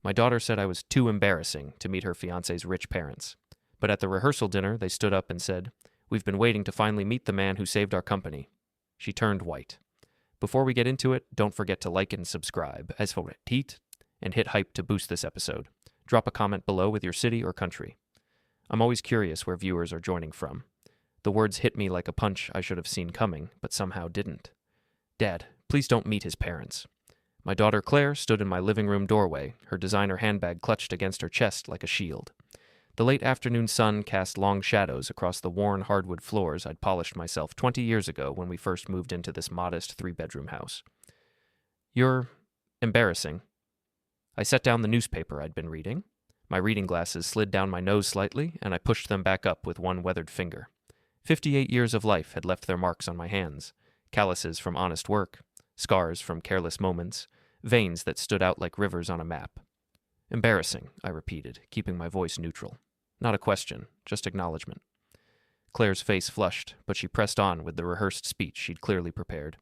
My daughter said I was too embarrassing to meet her fiancé's rich parents. But at the rehearsal dinner, they stood up and said, "We've been waiting to finally meet the man who saved our company." She turned white. Before we get into it, don't forget to like and subscribe, as for heat, and hit hype to boost this episode. Drop a comment below with your city or country. I'm always curious where viewers are joining from. The words hit me like a punch I should have seen coming, but somehow didn't. Dad, please don't meet his parents. My daughter Claire stood in my living room doorway, her designer handbag clutched against her chest like a shield. The late afternoon sun cast long shadows across the worn hardwood floors I'd polished myself 20 years ago when we first moved into this modest 3-bedroom house. "You're embarrassing." I set down the newspaper I'd been reading. My reading glasses slid down my nose slightly, and I pushed them back up with one weathered finger. 58 years of life had left their marks on my hands, calluses from honest work, scars from careless moments, veins that stood out like rivers on a map. "Embarrassing," I repeated, keeping my voice neutral. Not a question, just acknowledgement. Claire's face flushed, but she pressed on with the rehearsed speech she'd clearly prepared.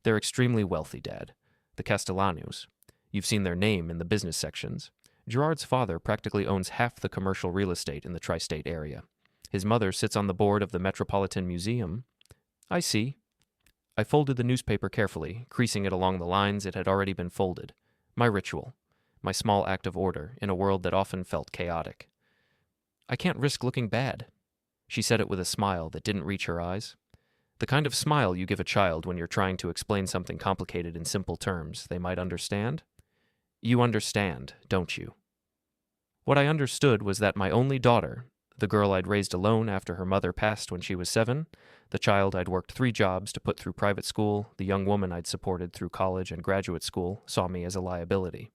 "They're extremely wealthy, Dad. The Castellanos. You've seen their name in the business sections. Gerard's father practically owns half the commercial real estate in the tri-state area. His mother sits on the board of the Metropolitan Museum." "I see." I folded the newspaper carefully, creasing it along the lines it had already been folded. My ritual. My small act of order in a world that often felt chaotic. "I can't risk looking bad." She said it with a smile that didn't reach her eyes. The kind of smile you give a child when you're trying to explain something complicated in simple terms they might understand. "You understand, don't you?" What I understood was that my only daughter, the girl I'd raised alone after her mother passed when she was 7, the child I'd worked 3 jobs to put through private school, the young woman I'd supported through college and graduate school, saw me as a liability.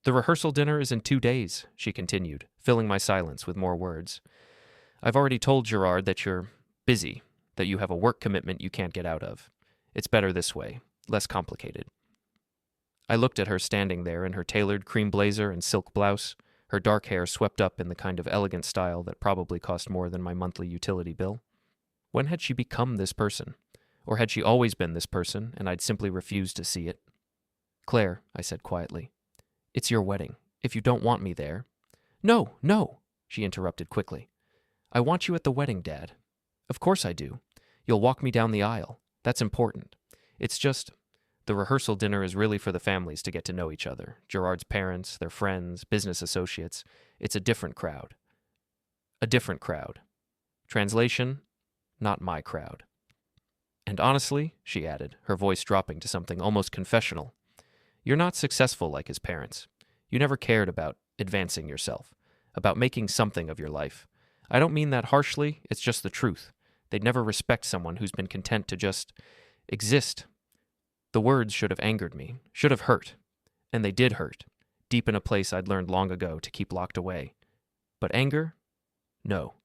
"The rehearsal dinner is in 2 days," she continued, filling my silence with more words. "I've already told Gerard that you're busy, that you have a work commitment you can't get out of. It's better this way, less complicated." I looked at her standing there in her tailored cream blazer and silk blouse, her dark hair swept up in the kind of elegant style that probably cost more than my monthly utility bill. When had she become this person? Or had she always been this person, and I'd simply refused to see it? "Claire," I said quietly, "it's your wedding. If you don't want me there—" "No, no," she interrupted quickly. "I want you at the wedding, Dad. Of course I do. You'll walk me down the aisle. That's important. It's just, the rehearsal dinner is really for the families to get to know each other. Gerard's parents, their friends, business associates. It's a different crowd. A different crowd. Translation, not my crowd. And honestly," she added, her voice dropping to something almost confessional, "you're not successful like his parents. You never cared about advancing yourself, about making something of your life. I don't mean that harshly, it's just the truth. They'd never respect someone who's been content to just exist." The words should have angered me, should have hurt. And they did hurt, deep in a place I'd learned long ago to keep locked away. But anger? No.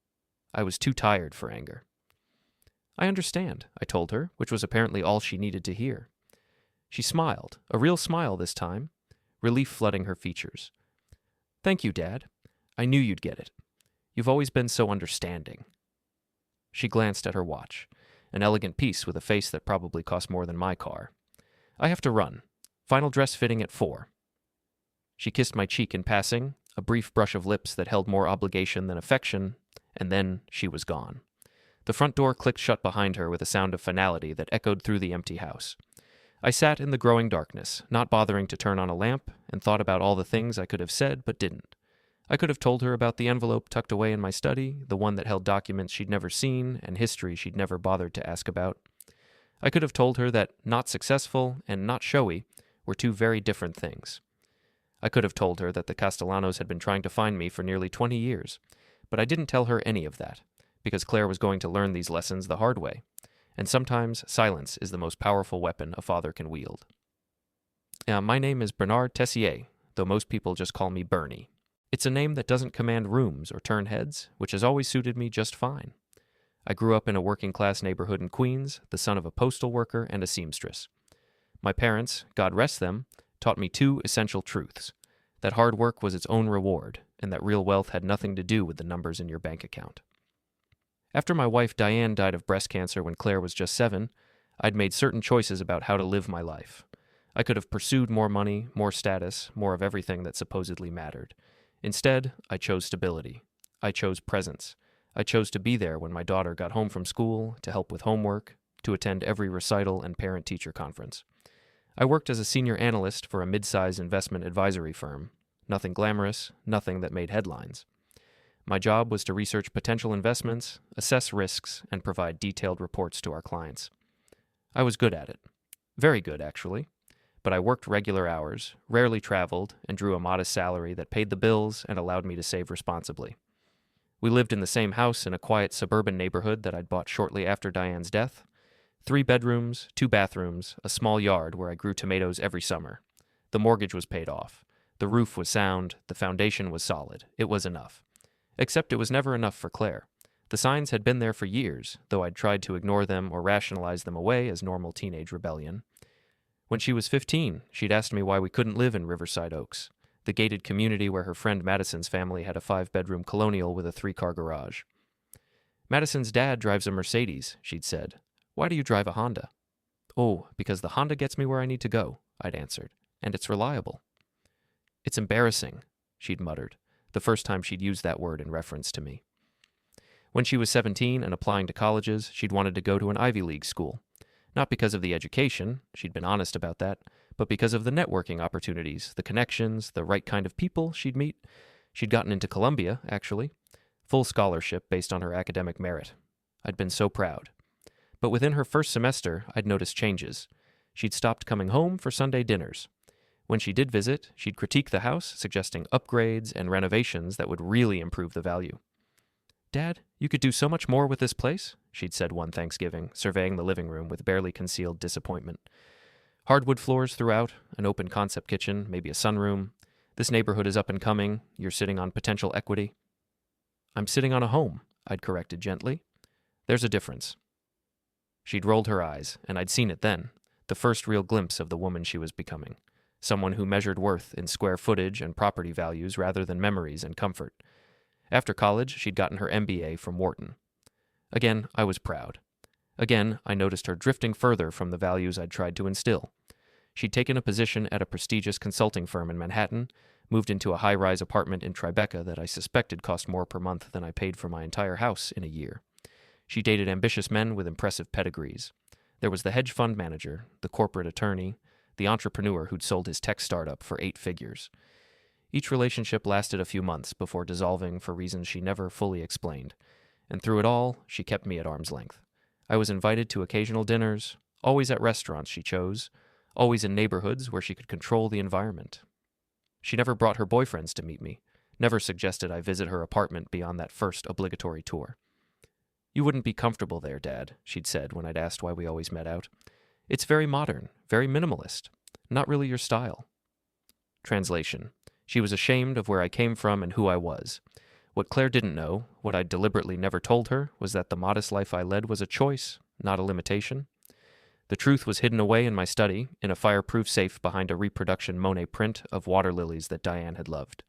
I was too tired for anger. "I understand," I told her, which was apparently all she needed to hear. She smiled, a real smile this time, relief flooding her features. "Thank you, Dad. I knew you'd get it. You've always been so understanding." She glanced at her watch, an elegant piece with a face that probably cost more than my car. "I have to run. Final dress fitting at 4. She kissed my cheek in passing, a brief brush of lips that held more obligation than affection, and then she was gone. The front door clicked shut behind her with a sound of finality that echoed through the empty house. I sat in the growing darkness, not bothering to turn on a lamp, and thought about all the things I could have said but didn't. I could have told her about the envelope tucked away in my study, the one that held documents she'd never seen and history she'd never bothered to ask about. I could have told her that not successful and not showy were 2 very different things. I could have told her that the Castellanos had been trying to find me for nearly 20 years, but I didn't tell her any of that, because Claire was going to learn these lessons the hard way, and sometimes silence is the most powerful weapon a father can wield. My name is Bernard Tessier, though most people just call me Bernie. It's a name that doesn't command rooms or turn heads, which has always suited me just fine. I grew up in a working-class neighborhood in Queens, the son of a postal worker and a seamstress. My parents, God rest them, taught me 2 essential truths: that hard work was its own reward, and that real wealth had nothing to do with the numbers in your bank account. After my wife Diane died of breast cancer when Claire was just 7, I'd made certain choices about how to live my life. I could have pursued more money, more status, more of everything that supposedly mattered. Instead, I chose stability. I chose presence. I chose to be there when my daughter got home from school, to help with homework, to attend every recital and parent-teacher conference. I worked as a senior analyst for a mid-size investment advisory firm. Nothing glamorous, nothing that made headlines. My job was to research potential investments, assess risks, and provide detailed reports to our clients. I was good at it. Very good, actually. But I worked regular hours, rarely traveled, and drew a modest salary that paid the bills and allowed me to save responsibly. We lived in the same house in a quiet suburban neighborhood that I'd bought shortly after Diane's death. 3 bedrooms, 2 bathrooms, a small yard where I grew tomatoes every summer. The mortgage was paid off. The roof was sound. The foundation was solid. It was enough. Except it was never enough for Claire. The signs had been there for years, though I'd tried to ignore them or rationalize them away as normal teenage rebellion. When she was 15, she'd asked me why we couldn't live in Riverside Oaks, the gated community where her friend Madison's family had a 5-bedroom colonial with a 3-car garage. Madison's dad drives a Mercedes, she'd said. Why do you drive a Honda? Oh, because the Honda gets me where I need to go, I'd answered, and it's reliable. It's embarrassing, she'd muttered, the first time she'd used that word in reference to me. When she was 17 and applying to colleges, she'd wanted to go to an Ivy League school. Not because of the education, she'd been honest about that, but because of the networking opportunities, the connections, the right kind of people she'd meet. She'd gotten into Columbia, actually. Full scholarship based on her academic merit. I'd been so proud. But within her first semester, I'd noticed changes. She'd stopped coming home for Sunday dinners. When she did visit, she'd critique the house, suggesting upgrades and renovations that would really improve the value. Dad, you could do so much more with this place, she'd said one Thanksgiving, surveying the living room with barely concealed disappointment. Hardwood floors throughout, an open concept kitchen, maybe a sunroom. This neighborhood is up and coming. You're sitting on potential equity. I'm sitting on a home, I'd corrected gently. There's a difference. She'd rolled her eyes, and I'd seen it then, the first real glimpse of the woman she was becoming. Someone who measured worth in square footage and property values rather than memories and comfort. After college, she'd gotten her MBA from Wharton. Again, I was proud. Again, I noticed her drifting further from the values I'd tried to instill. She'd taken a position at a prestigious consulting firm in Manhattan, moved into a high-rise apartment in Tribeca that I suspected cost more per month than I paid for my entire house in a year. She dated ambitious men with impressive pedigrees. There was the hedge fund manager, the corporate attorney, the entrepreneur who'd sold his tech startup for 8 figures. Each relationship lasted a few months before dissolving for reasons she never fully explained, and through it all, she kept me at arm's length. I was invited to occasional dinners, always at restaurants she chose, always in neighborhoods where she could control the environment. She never brought her boyfriends to meet me, never suggested I visit her apartment beyond that first obligatory tour. You wouldn't be comfortable there, Dad, she'd said when I'd asked why we always met out. It's very modern, very minimalist, not really your style. Translation. She was ashamed of where I came from and who I was. What Claire didn't know, what I'd deliberately never told her, was that the modest life I led was a choice, not a limitation. The truth was hidden away in my study, in a fireproof safe behind a reproduction Monet print of water lilies that Diane had loved.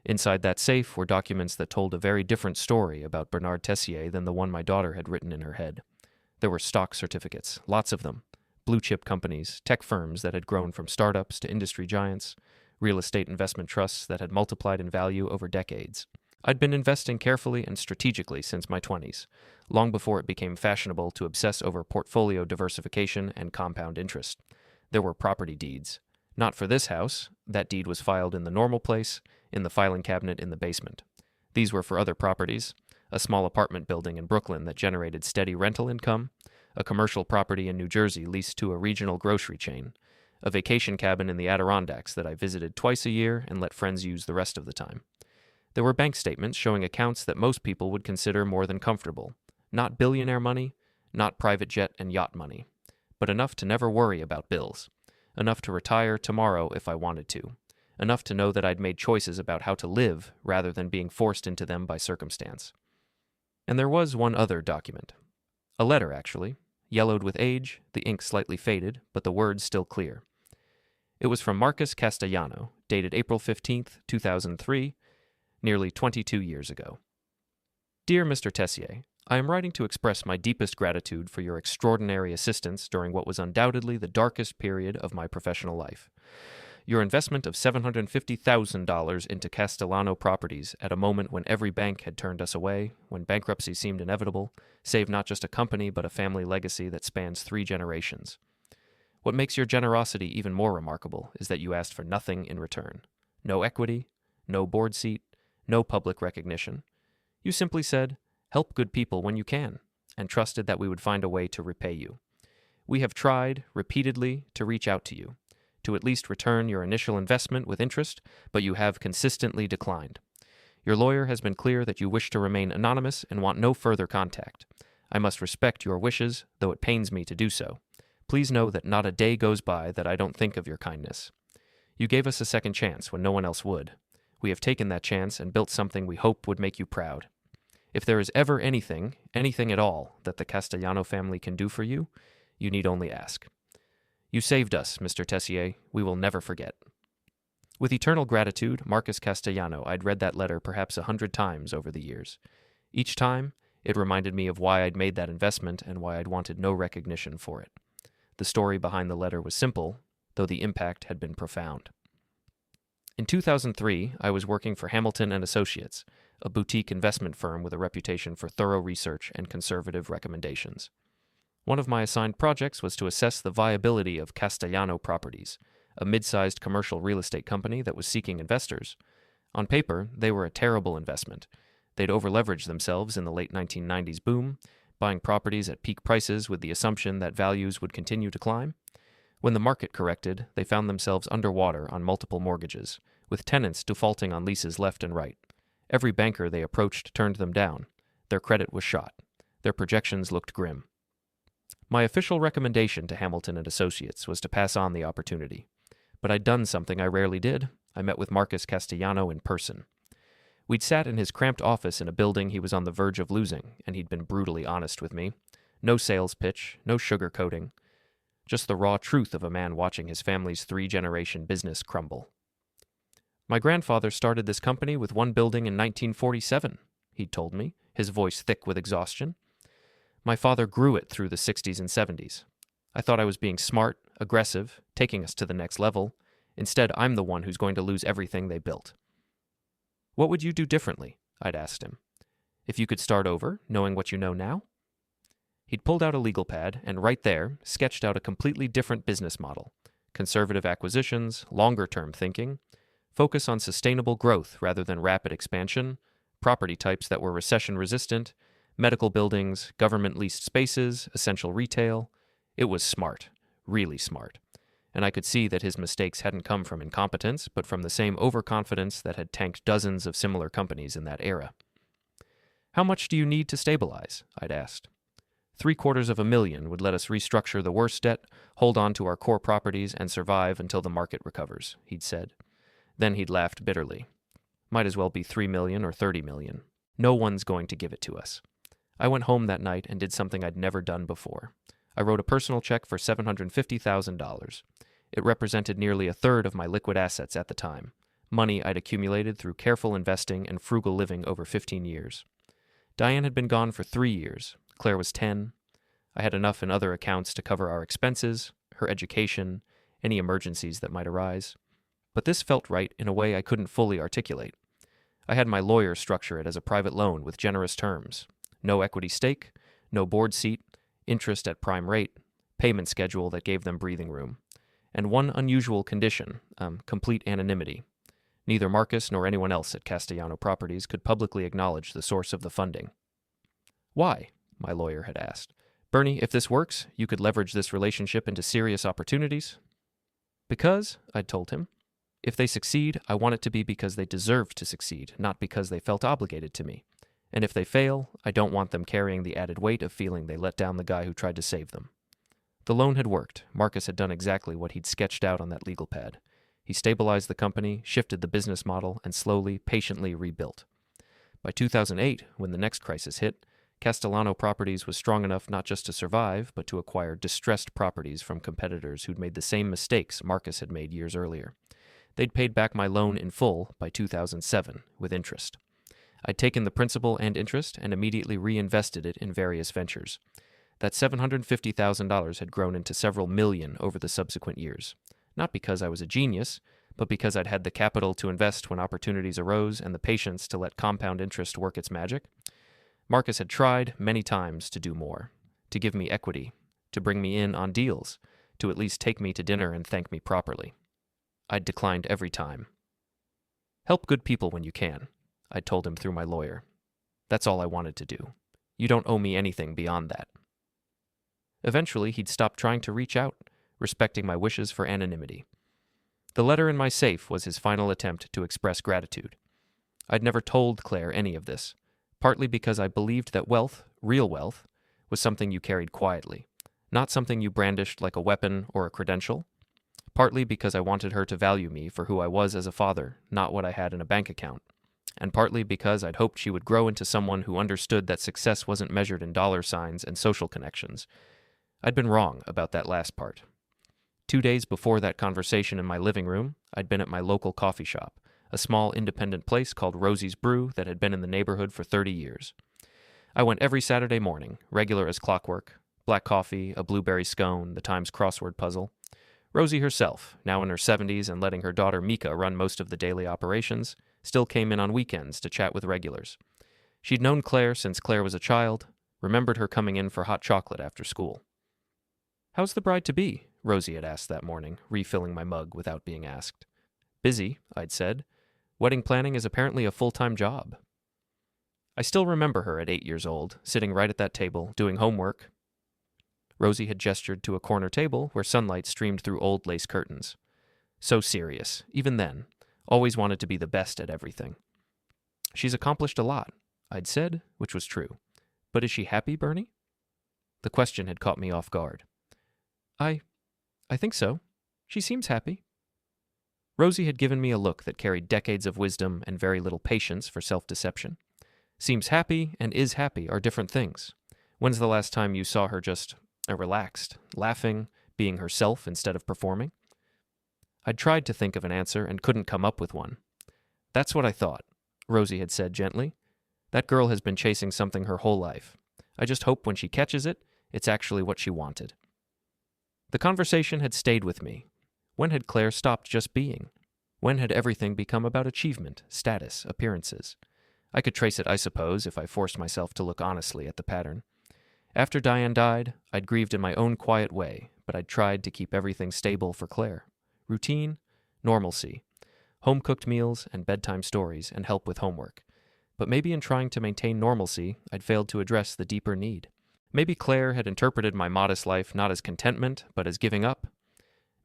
Inside that safe were documents that told a very different story about Bernard Tessier than the one my daughter had written in her head. There were stock certificates, lots of them, blue-chip companies, tech firms that had grown from startups to industry giants, real estate investment trusts that had multiplied in value over decades. I'd been investing carefully and strategically since my 20s, long before it became fashionable to obsess over portfolio diversification and compound interest. There were property deeds. Not for this house. That deed was filed in the normal place, in the filing cabinet in the basement. These were for other properties, a small apartment building in Brooklyn that generated steady rental income, a commercial property in New Jersey leased to a regional grocery chain, a vacation cabin in the Adirondacks that I visited twice a year and let friends use the rest of the time. There were bank statements showing accounts that most people would consider more than comfortable. Not billionaire money, not private jet and yacht money, but enough to never worry about bills. Enough to retire tomorrow if I wanted to. Enough to know that I'd made choices about how to live rather than being forced into them by circumstance. And there was one other document. A letter, actually, yellowed with age, the ink slightly faded, but the words still clear. It was from Marcus Castellano, dated April 15th, 2003, nearly 22 years ago. Dear Mr. Tessier, I am writing to express my deepest gratitude for your extraordinary assistance during what was undoubtedly the darkest period of my professional life. Your investment of $750,000 into Castellano Properties at a moment when every bank had turned us away, when bankruptcy seemed inevitable, saved not just a company but a family legacy that spans 3 generations. What makes your generosity even more remarkable is that you asked for nothing in return. No equity, no board seat, no public recognition. You simply said, "Help good people when you can," and trusted that we would find a way to repay you. We have tried, repeatedly, to reach out to you, to at least return your initial investment with interest, but you have consistently declined. Your lawyer has been clear that you wish to remain anonymous and want no further contact. I must respect your wishes, though it pains me to do so. Please know that not a day goes by that I don't think of your kindness. You gave us a second chance when no one else would. We have taken that chance and built something we hope would make you proud. If there is ever anything at all, that the Castellano family can do for you, you need only ask. You saved us, Mr. Tessier. We will never forget. With eternal gratitude, Marcus Castellano. I'd read that letter perhaps 100 times over the years. Each time, it reminded me of why I'd made that investment and why I'd wanted no recognition for it. The story behind the letter was simple, though the impact had been profound. In 2003, I was working for Hamilton and Associates, a boutique investment firm with a reputation for thorough research and conservative recommendations. One of my assigned projects was to assess the viability of Castellano Properties, a mid-sized commercial real estate company that was seeking investors. On paper, they were a terrible investment. They'd overleveraged themselves in the late 1990s boom, buying properties at peak prices with the assumption that values would continue to climb. When the market corrected, they found themselves underwater on multiple mortgages, with tenants defaulting on leases left and right. Every banker they approached turned them down. Their credit was shot. Their projections looked grim. My official recommendation to Hamilton and Associates was to pass on the opportunity. But I'd done something I rarely did. I met with Marcus Castellano in person. We'd sat in his cramped office in a building he was on the verge of losing, and he'd been brutally honest with me. No sales pitch, no sugarcoating. Just the raw truth of a man watching his family's 3-generation business crumble. My grandfather started this company with one building in 1947, he'd told me, his voice thick with exhaustion. My father grew it through the 60s and 70s. I thought I was being smart, aggressive, taking us to the next level. Instead, I'm the one who's going to lose everything they built. What would you do differently? I'd asked him. If you could start over, knowing what you know now? He'd pulled out a legal pad and right there sketched out a completely different business model. Conservative acquisitions, longer-term thinking, focus on sustainable growth rather than rapid expansion, property types that were recession-resistant, medical buildings, government-leased spaces, essential retail. It was smart, really smart. And I could see that his mistakes hadn't come from incompetence, but from the same overconfidence that had tanked dozens of similar companies in that era. How much do you need to stabilize? I'd asked. $750,000 would let us restructure the worst debt, hold on to our core properties, and survive until the market recovers, he'd said. Then he'd laughed bitterly. Might as well be $3 million or $30 million. No one's going to give it to us. I went home that night and did something I'd never done before. I wrote a personal check for $750,000. It represented nearly a third of my liquid assets at the time, money I'd accumulated through careful investing and frugal living over 15 years. Diane had been gone for 3 years. Claire was 10. I had enough in other accounts to cover our expenses, her education, any emergencies that might arise. But this felt right in a way I couldn't fully articulate. I had my lawyer structure it as a private loan with generous terms. No equity stake, no board seat, interest at prime rate, payment schedule that gave them breathing room. And one unusual condition, complete anonymity. Neither Marcus nor anyone else at Castellano Properties could publicly acknowledge the source of the funding. Why? My lawyer had asked. Bernie, if this works, you could leverage this relationship into serious opportunities. Because, I'd told him, if they succeed, I want it to be because they deserve to succeed, not because they felt obligated to me. And if they fail, I don't want them carrying the added weight of feeling they let down the guy who tried to save them. The loan had worked. Marcus had done exactly what he'd sketched out on that legal pad. He stabilized the company, shifted the business model, and slowly, patiently rebuilt. By 2008, when the next crisis hit, Castellano Properties was strong enough not just to survive, but to acquire distressed properties from competitors who'd made the same mistakes Marcus had made years earlier. They'd paid back my loan in full by 2007, with interest. I'd taken the principal and interest and immediately reinvested it in various ventures. That $750,000 had grown into several million over the subsequent years. Not because I was a genius, but because I'd had the capital to invest when opportunities arose and the patience to let compound interest work its magic. Marcus had tried many times to do more, to give me equity, to bring me in on deals, to at least take me to dinner and thank me properly. I'd declined every time. Help good people when you can, I'd told him through my lawyer. That's all I wanted to do. You don't owe me anything beyond that. Eventually, he'd stopped trying to reach out, respecting my wishes for anonymity. The letter in my safe was his final attempt to express gratitude. I'd never told Claire any of this, partly because I believed that wealth, real wealth, was something you carried quietly, not something you brandished like a weapon or a credential, partly because I wanted her to value me for who I was as a father, not what I had in a bank account, and partly because I'd hoped she would grow into someone who understood that success wasn't measured in dollar signs and social connections. I'd been wrong about that last part. 2 days before that conversation in my living room, I'd been at my local coffee shop, a small independent place called Rosie's Brew that had been in the neighborhood for 30 years. I went every Saturday morning, regular as clockwork, black coffee, a blueberry scone, the Times crossword puzzle. Rosie herself, now in her 70s and letting her daughter Mika run most of the daily operations, still came in on weekends to chat with regulars. She'd known Claire since Claire was a child, remembered her coming in for hot chocolate after school. "How's the bride-to-be?" Rosie had asked that morning, refilling my mug without being asked. "Busy," I'd said. "Wedding planning is apparently a full-time job." I still remember her at 8 years old, sitting right at that table, doing homework. Rosie had gestured to a corner table where sunlight streamed through old lace curtains. So serious, even then. Always wanted to be the best at everything. "She's accomplished a lot," I'd said, which was true. "But is she happy, Bernie?" The question had caught me off guard. I think so. She seems happy." Rosie had given me a look that carried decades of wisdom and very little patience for self-deception. Seems happy and is happy are different things. When's the last time you saw her just relaxed, laughing, being herself instead of performing? I'd tried to think of an answer and couldn't come up with one. "That's what I thought," Rosie had said gently. "That girl has been chasing something her whole life. I just hope when she catches it, it's actually what she wanted." The conversation had stayed with me. When had Claire stopped just being? When had everything become about achievement, status, appearances? I could trace it, I suppose, if I forced myself to look honestly at the pattern. After Diane died, I'd grieved in my own quiet way, but I'd tried to keep everything stable for Claire. Routine, normalcy, home-cooked meals and bedtime stories, and help with homework. But maybe in trying to maintain normalcy, I'd failed to address the deeper need. Maybe Claire had interpreted my modest life not as contentment, but as giving up.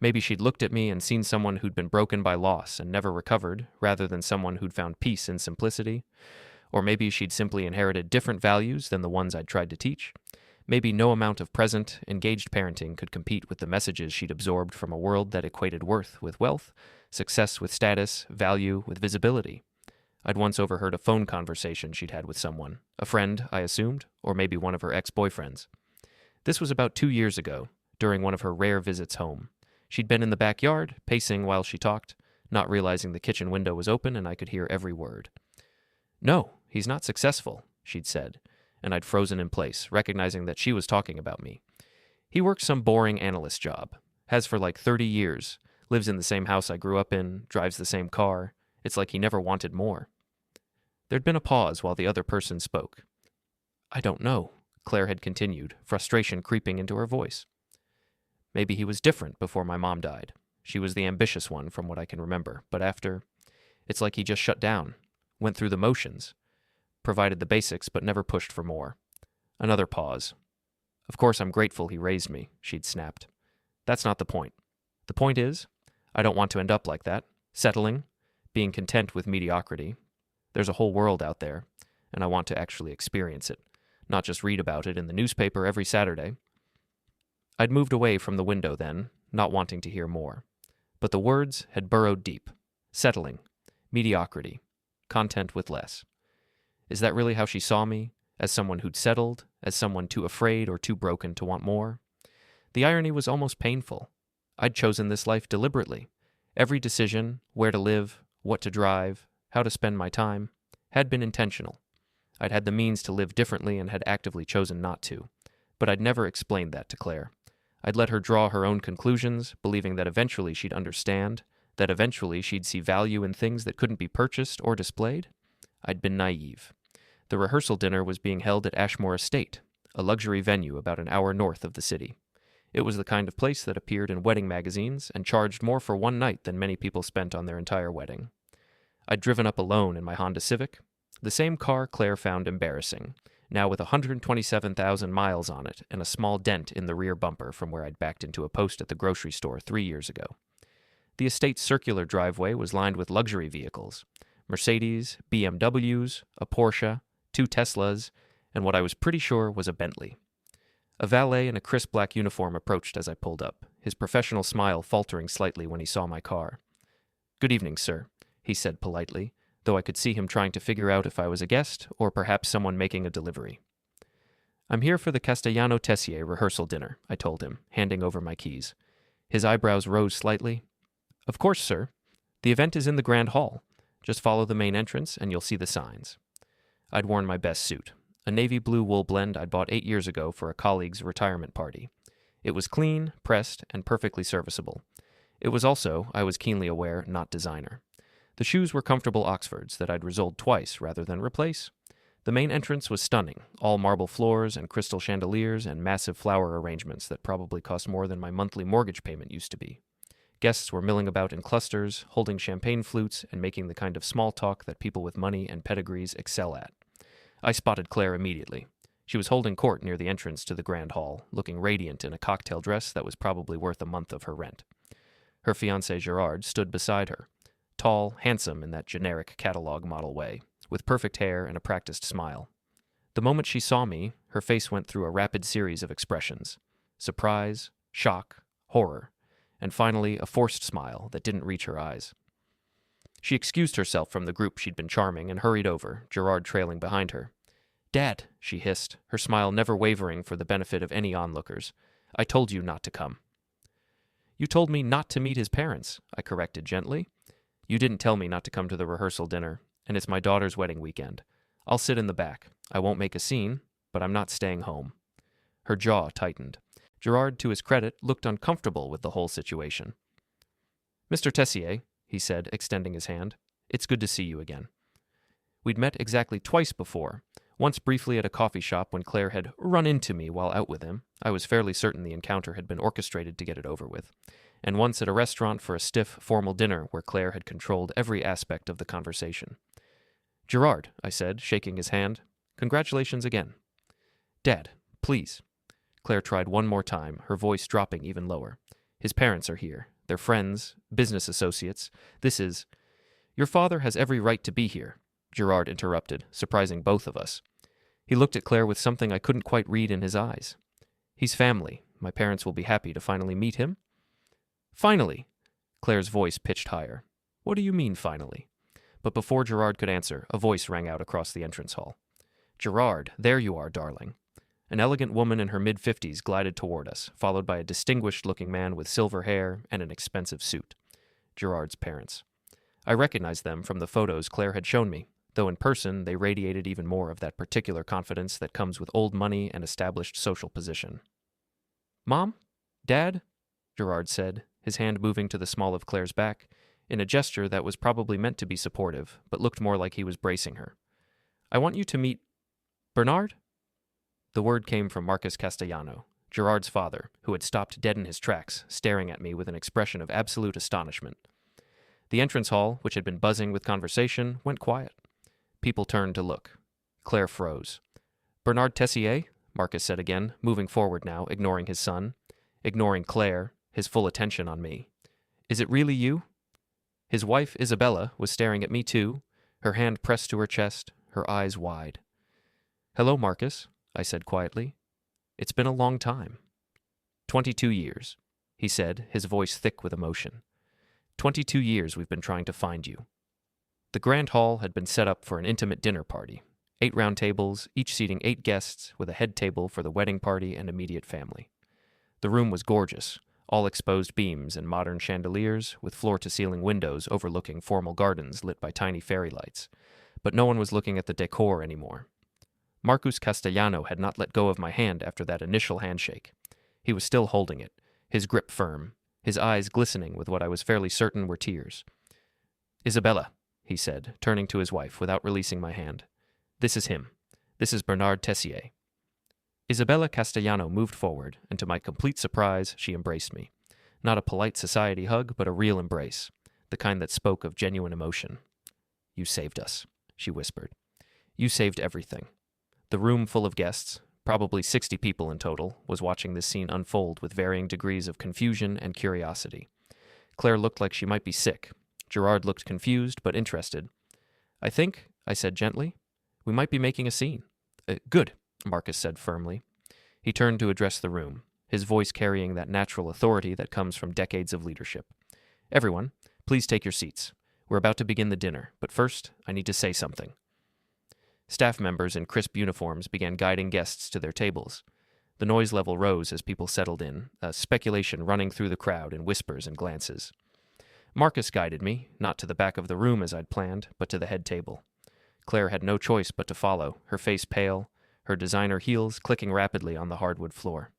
Maybe she'd looked at me and seen someone who'd been broken by loss and never recovered, rather than someone who'd found peace in simplicity. Or maybe she'd simply inherited different values than the ones I'd tried to teach. Maybe no amount of present, engaged parenting could compete with the messages she'd absorbed from a world that equated worth with wealth, success with status, value with visibility. I'd once overheard a phone conversation she'd had with someone, a friend, I assumed, or maybe one of her ex-boyfriends. This was about 2 years ago, during one of her rare visits home. She'd been in the backyard, pacing while she talked, not realizing the kitchen window was open and I could hear every word. "No, he's not successful," she'd said, and I'd frozen in place, recognizing that she was talking about me. "He works some boring analyst job, has for like 30 years, lives in the same house I grew up in, drives the same car. It's like he never wanted more." There'd been a pause while the other person spoke. "I don't know," Claire had continued, frustration creeping into her voice. "Maybe he was different before my mom died. She was the ambitious one from what I can remember, but after, it's like he just shut down, went through the motions, provided the basics but never pushed for more." Another pause. "Of course I'm grateful he raised me," she'd snapped. "That's not the point. The point is, I don't want to end up like that, settling, being content with mediocrity. There's a whole world out there, and I want to actually experience it, not just read about it in the newspaper every Saturday." I'd moved away from the window then, not wanting to hear more. But the words had burrowed deep. Settling, mediocrity, content with less. Is that really how she saw me? As someone who'd settled? As someone too afraid or too broken to want more? The irony was almost painful. I'd chosen this life deliberately. Every decision, where to live, what to drive, how to spend my time, had been intentional. I'd had the means to live differently and had actively chosen not to. But I'd never explained that to Claire. I'd let her draw her own conclusions, believing that eventually she'd understand, that eventually she'd see value in things that couldn't be purchased or displayed. I'd been naive. The rehearsal dinner was being held at Ashmore Estate, a luxury venue about an hour north of the city. It was the kind of place that appeared in wedding magazines and charged more for one night than many people spent on their entire wedding. I'd driven up alone in my Honda Civic, the same car Claire found embarrassing, now with 127,000 miles on it and a small dent in the rear bumper from where I'd backed into a post at the grocery store 3 years ago. The estate's circular driveway was lined with luxury vehicles: Mercedes, BMWs, a Porsche, 2 Teslas, and what I was pretty sure was a Bentley. A valet in a crisp black uniform approached as I pulled up, his professional smile faltering slightly when he saw my car. "Good evening, sir," he said politely, though I could see him trying to figure out if I was a guest or perhaps someone making a delivery. "I'm here for the Castellano Tessier rehearsal dinner," I told him, handing over my keys. His eyebrows rose slightly. "Of course, sir. The event is in the Grand Hall. Just follow the main entrance and you'll see the signs." I'd worn my best suit, a navy blue wool blend I'd bought 8 years ago for a colleague's retirement party. It was clean, pressed, and perfectly serviceable. It was also, I was keenly aware, not designer. The shoes were comfortable Oxfords that I'd resoled twice rather than replace. The main entrance was stunning, all marble floors and crystal chandeliers and massive flower arrangements that probably cost more than my monthly mortgage payment used to be. Guests were milling about in clusters, holding champagne flutes and making the kind of small talk that people with money and pedigrees excel at. I spotted Claire immediately. She was holding court near the entrance to the Grand Hall, looking radiant in a cocktail dress that was probably worth a month of her rent. Her fiancé Gerard stood beside her, tall, handsome in that generic catalog model way, with perfect hair and a practiced smile. The moment she saw me, her face went through a rapid series of expressions: surprise, shock, horror, and finally a forced smile that didn't reach her eyes. She excused herself from the group she'd been charming and hurried over, Gerard trailing behind her. "Dad," she hissed, her smile never wavering for the benefit of any onlookers, "I told you not to come." "You told me not to meet his parents," I corrected gently. "You didn't tell me not to come to the rehearsal dinner, and it's my daughter's wedding weekend. I'll sit in the back. I won't make a scene, but I'm not staying home." Her jaw tightened. Gerard, to his credit, looked uncomfortable with the whole situation. "Mr. Tessier," he said, extending his hand, "it's good to see you again." We'd met exactly twice before, once briefly at a coffee shop when Claire had run into me while out with him. I was fairly certain the encounter had been orchestrated to get it over with. And once at a restaurant for a stiff, formal dinner where Claire had controlled every aspect of the conversation. "Gerard," I said, shaking his hand, "congratulations again." "Dad, please." Claire tried one more time, her voice dropping even lower. "His parents are here. They're friends, business associates. This is—" "Your father has every right to be here," Gerard interrupted, surprising both of us. He looked at Claire with something I couldn't quite read in his eyes. "He's family. My parents will be happy to finally meet him." "Finally!" Claire's voice pitched higher. "What do you mean, finally?" But before Gerard could answer, a voice rang out across the entrance hall. "Gerard, there you are, darling." An elegant woman in her mid-50s glided toward us, followed by a distinguished-looking man with silver hair and an expensive suit. Gerard's parents. I recognized them from the photos Claire had shown me, though in person they radiated even more of that particular confidence that comes with old money and established social position. "Mom? Dad?" Gerard said, his hand moving to the small of Claire's back, in a gesture that was probably meant to be supportive, but looked more like he was bracing her. "I want you to meet Bernard?" The word came from Marcus Castellano, Gerard's father, who had stopped dead in his tracks, staring at me with an expression of absolute astonishment. The entrance hall, which had been buzzing with conversation, went quiet. People turned to look. Claire froze. "Bernard Tessier?" Marcus said again, moving forward now, ignoring his son, ignoring Claire, his full attention on me. "Is it really you?" His wife, Isabella, was staring at me too, her hand pressed to her chest, her eyes wide. "Hello, Marcus," I said quietly. "It's been a long time." 22 years, he said, his voice thick with emotion. 22 years we've been trying to find you. The Grand Hall had been set up for an intimate dinner party. 8 round tables, each seating 8 guests, with a head table for the wedding party and immediate family. The room was gorgeous, all exposed beams and modern chandeliers, with floor-to-ceiling windows overlooking formal gardens lit by tiny fairy lights. but no one was looking at the decor anymore. Marcus Castellano had not let go of my hand after that initial handshake. He was still holding it, his grip firm, his eyes glistening with what I was fairly certain were tears. "Isabella," he said, turning to his wife without releasing my hand. "This is him. This is Bernard Tessier." Isabella Castellano moved forward, and to my complete surprise, she embraced me. Not a polite society hug, but a real embrace, the kind that spoke of genuine emotion. "You saved us," she whispered. "You saved everything." The room full of guests, probably 60 people in total, was watching this scene unfold with varying degrees of confusion and curiosity. Claire looked like she might be sick. Gerard looked confused but interested. "I think," I said gently, "we might be making a scene." "Good," Marcus said firmly. He turned to address the room, his voice carrying that natural authority that comes from decades of leadership. "Everyone, please take your seats. We're about to begin the dinner, but first, I need to say something." Staff members in crisp uniforms began guiding guests to their tables. The noise level rose as people settled in, speculation running through the crowd in whispers and glances. Marcus guided me, not to the back of the room as I'd planned, but to the head table. Claire had no choice but to follow, her face pale, her designer heels clicking rapidly on the hardwood floor.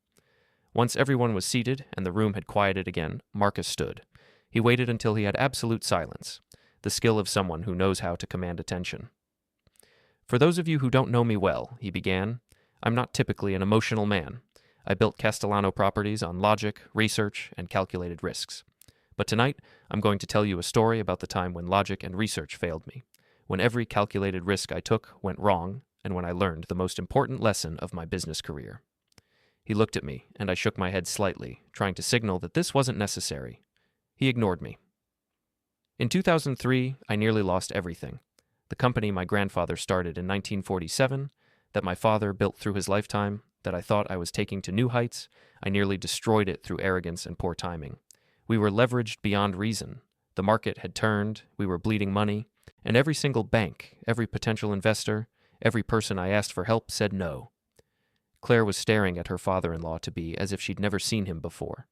Once everyone was seated and the room had quieted again, Marcus stood. He waited until he had absolute silence, the skill of someone who knows how to command attention. "For those of you who don't know me well," he began, "I'm not typically an emotional man. I built Castellano Properties on logic, research, and calculated risks. But tonight, I'm going to tell you a story about the time when logic and research failed me, when every calculated risk I took went wrong, and when I learned the most important lesson of my business career." He looked at me, and I shook my head slightly, trying to signal that this wasn't necessary. He ignored me. In 2003, I nearly lost everything. The company my grandfather started in 1947, that my father built through his lifetime, that I thought I was taking to new heights, I nearly destroyed it through arrogance and poor timing. We were leveraged beyond reason. The market had turned, we were bleeding money, and every single bank, every potential investor, every person I asked for help said no. Claire was staring at her father-in-law-to-be as if she'd never seen him before.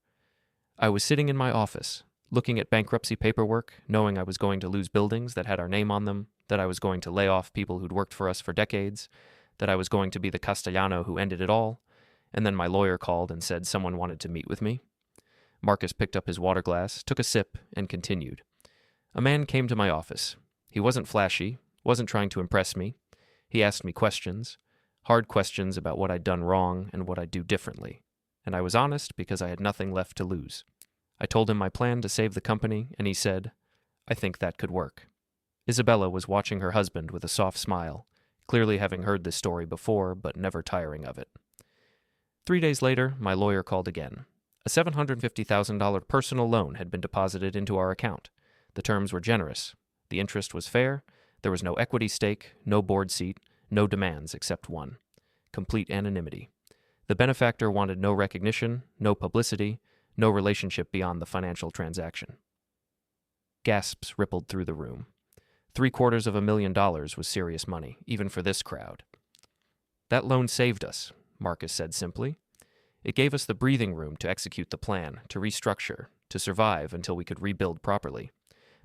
I was sitting in my office, looking at bankruptcy paperwork, knowing I was going to lose buildings that had our name on them, that I was going to lay off people who'd worked for us for decades, that I was going to be the Castellano who ended it all, and then my lawyer called and said someone wanted to meet with me. Marcus picked up his water glass, took a sip, and continued. "A man came to my office. He wasn't flashy, wasn't trying to impress me. He asked me questions, hard questions about what I'd done wrong and what I'd do differently, and I was honest because I had nothing left to lose. I told him my plan to save the company, and he said, 'I think that could work.'" Isabella was watching her husband with a soft smile, clearly having heard this story before, but never tiring of it. 3 days later, my lawyer called again. A $750,000 personal loan had been deposited into our account. The terms were generous. The interest was fair. There was no equity stake, no board seat, no demands except one: complete anonymity. The benefactor wanted no recognition, no publicity, no relationship beyond the financial transaction. Gasps rippled through the room. $750,000 was serious money, even for this crowd. "That loan saved us," Marcus said simply. "It gave us the breathing room to execute the plan, to restructure, to survive until we could rebuild properly.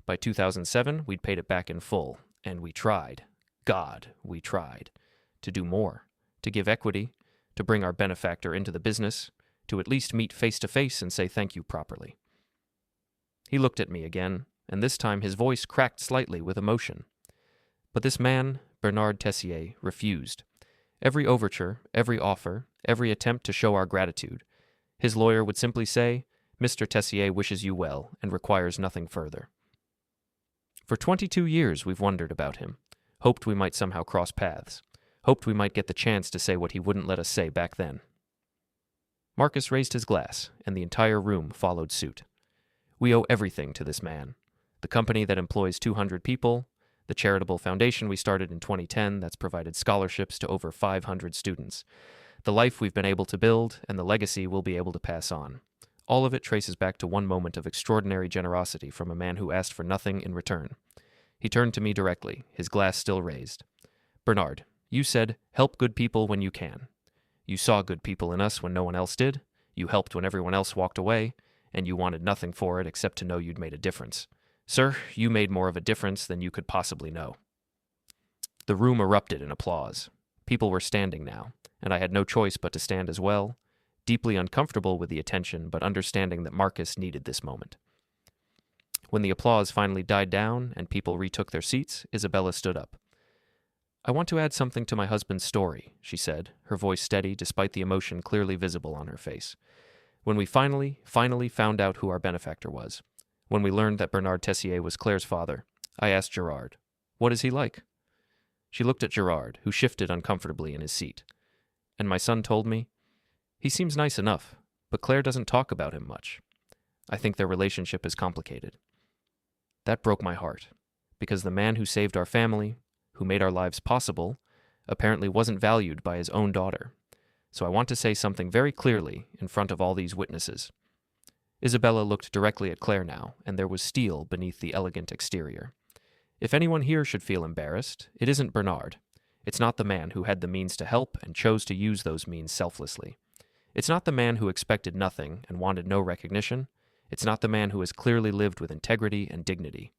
By 2007, we'd paid it back in full, and we tried. God, we tried. To do more, to give equity, to bring our benefactor into the business, to at least meet face to face and say thank you properly." He looked at me again, and this time his voice cracked slightly with emotion. But this man, Bernard Tessier, refused. Every overture, every offer, every attempt to show our gratitude, his lawyer would simply say, "Mr. Tessier wishes you well and requires nothing further." For 22 years we've wondered about him, hoped we might somehow cross paths, hoped we might get the chance to say what he wouldn't let us say back then. Marcus raised his glass, and the entire room followed suit. We owe everything to this man. The company that employs 200 people, the charitable foundation we started in 2010 that's provided scholarships to over 500 students, the life we've been able to build, and the legacy we'll be able to pass on. All of it traces back to one moment of extraordinary generosity from a man who asked for nothing in return. He turned to me directly, his glass still raised. "Bernard, you said, 'Help good people when you can.' You saw good people in us when no one else did, you helped when everyone else walked away, and you wanted nothing for it except to know you'd made a difference. Sir, you made more of a difference than you could possibly know." The room erupted in applause. People were standing now, and I had no choice but to stand as well, deeply uncomfortable with the attention, but understanding that Marcus needed this moment. When the applause finally died down and people retook their seats, Isabella stood up. "I want to add something to my husband's story," she said, her voice steady despite the emotion clearly visible on her face. "When we finally found out who our benefactor was, when we learned that Bernard Tessier was Claire's father, I asked Gerard, 'What is he like?' She looked at Gerard, who shifted uncomfortably in his seat. And my son told me, 'He seems nice enough, but Claire doesn't talk about him much. I think their relationship is complicated.' That broke my heart, because the man who saved our family, who made our lives possible, apparently wasn't valued by his own daughter. So I want to say something very clearly in front of all these witnesses." Isabella looked directly at Claire now, and there was steel beneath the elegant exterior. "If anyone here should feel embarrassed, it isn't Bernard. It's not the man who had the means to help and chose to use those means selflessly. It's not the man who expected nothing and wanted no recognition. It's not the man who has clearly lived with integrity and dignity."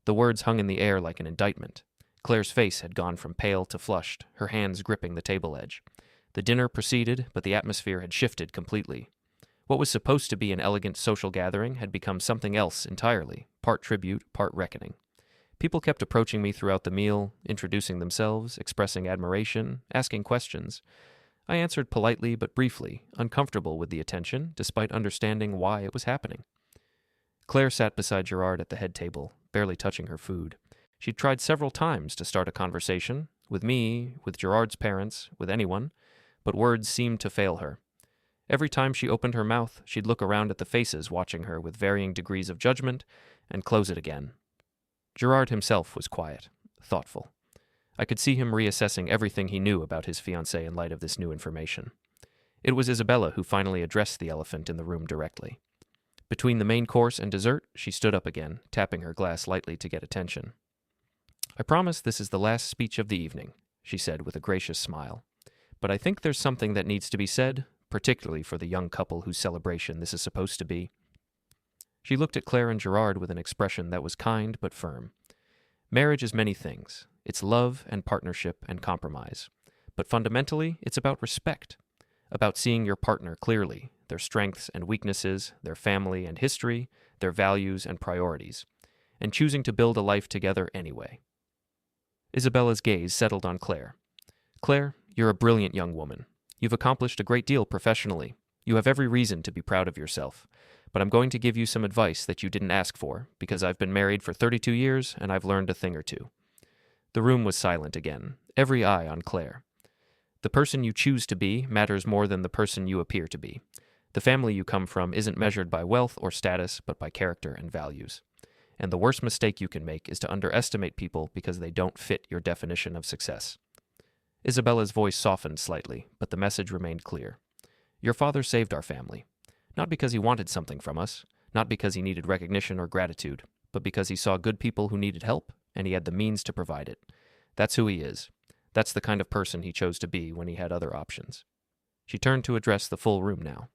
The words hung in the air like an indictment. Claire's face had gone from pale to flushed, her hands gripping the table edge. The dinner proceeded, but the atmosphere had shifted completely. What was supposed to be an elegant social gathering had become something else entirely, part tribute, part reckoning. People kept approaching me throughout the meal, introducing themselves, expressing admiration, asking questions. I answered politely but briefly, uncomfortable with the attention, despite understanding why it was happening. Claire sat beside Gerard at the head table, barely touching her food. She'd tried several times to start a conversation, with me, with Gerard's parents, with anyone, but words seemed to fail her. Every time she opened her mouth, she'd look around at the faces watching her with varying degrees of judgment, and close it again. Gerard himself was quiet, thoughtful. I could see him reassessing everything he knew about his fiancée in light of this new information. It was Isabella who finally addressed the elephant in the room directly. Between the main course and dessert, she stood up again, tapping her glass lightly to get attention. "I promise this is the last speech of the evening," she said with a gracious smile. "But I think there's something that needs to be said, particularly for the young couple whose celebration this is supposed to be." She looked at Claire and Gerard with an expression that was kind but firm. "Marriage is many things. It's love and partnership and compromise. But fundamentally, it's about respect, about seeing your partner clearly, their strengths and weaknesses, their family and history, their values and priorities, and choosing to build a life together anyway." Isabella's gaze settled on Claire. "Claire, you're a brilliant young woman. You've accomplished a great deal professionally. You have every reason to be proud of yourself. But I'm going to give you some advice that you didn't ask for, because I've been married for 32 years and I've learned a thing or two." The room was silent again, every eye on Claire. "The person you choose to be matters more than the person you appear to be. The family you come from isn't measured by wealth or status, but by character and values. And the worst mistake you can make is to underestimate people because they don't fit your definition of success." Isabella's voice softened slightly, but the message remained clear. "Your father saved our family. Not because he wanted something from us, not because he needed recognition or gratitude, but because he saw good people who needed help, and he had the means to provide it. That's who he is. That's the kind of person he chose to be when he had other options." She turned to address the full room now.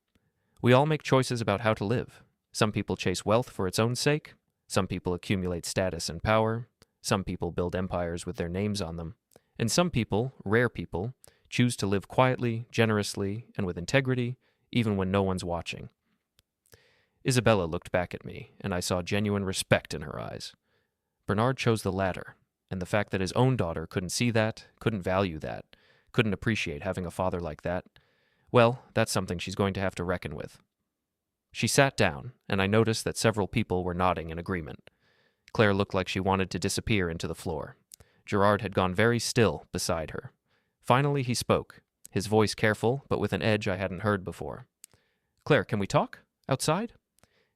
"We all make choices about how to live. Some people chase wealth for its own sake. Some people accumulate status and power. Some people build empires with their names on them. And some people, rare people, choose to live quietly, generously, and with integrity, even when no one's watching." Isabella looked back at me, and I saw genuine respect in her eyes. Bernard chose the latter, and the fact that his own daughter couldn't see that, couldn't value that, couldn't appreciate having a father like that, well, that's something she's going to have to reckon with. She sat down, and I noticed that several people were nodding in agreement. Claire looked like she wanted to disappear into the floor. Gerard had gone very still beside her. Finally he spoke, his voice careful, but with an edge I hadn't heard before. "Claire, can we talk? Outside?"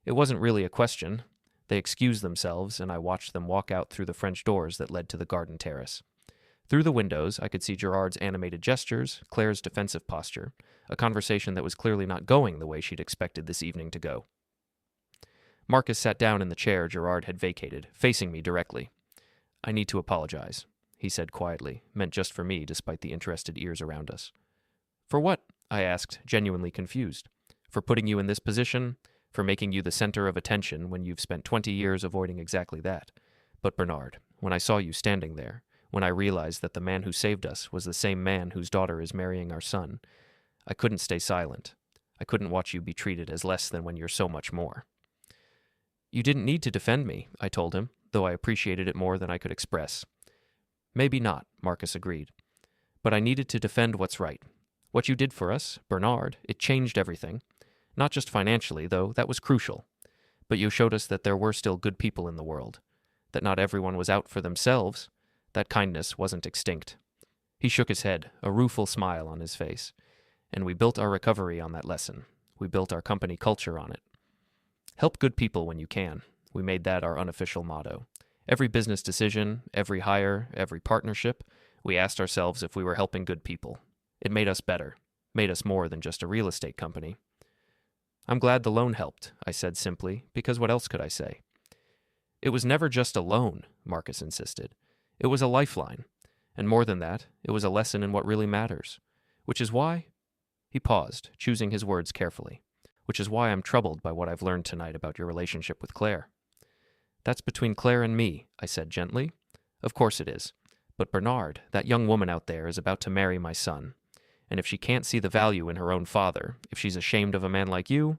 It wasn't really a question. They excused themselves, and I watched them walk out through the French doors that led to the garden terrace. Through the windows, I could see Gerard's animated gestures, Claire's defensive posture, a conversation that was clearly not going the way she'd expected this evening to go. Marcus sat down in the chair Gerard had vacated, facing me directly. "I need to apologize," he said quietly, meant just for me despite the interested ears around us. "For what?" I asked, genuinely confused. "For putting you in this position? For making you the center of attention when you've spent 20 years avoiding exactly that? But Bernard, when I saw you standing there, when I realized that the man who saved us was the same man whose daughter is marrying our son. I couldn't stay silent. I couldn't watch you be treated as less than when you're so much more. You didn't need to defend me, I told him, though I appreciated it more than I could express. Maybe not, Marcus agreed. But I needed to defend what's right. What you did for us, Bernard, it changed everything. Not just financially, though, that was crucial. But you showed us that there were still good people in the world. That not everyone was out for themselves. That kindness wasn't extinct. He shook his head, a rueful smile on his face. And we built our recovery on that lesson. We built our company culture on it. Help good people when you can. We made that our unofficial motto. Every business decision, every hire, every partnership, we asked ourselves if we were helping good people. It made us better, made us more than just a real estate company. I'm glad the loan helped, I said simply, because what else could I say? It was never just a loan, Marcus insisted. It was a lifeline. And more than that, it was a lesson in what really matters. Which is why... He paused, choosing his words carefully. Which is why I'm troubled by what I've learned tonight about your relationship with Claire. That's between Claire and me, I said gently. Of course it is. But Bernard, that young woman out there, is about to marry my son. And if she can't see the value in her own father, if she's ashamed of a man like you,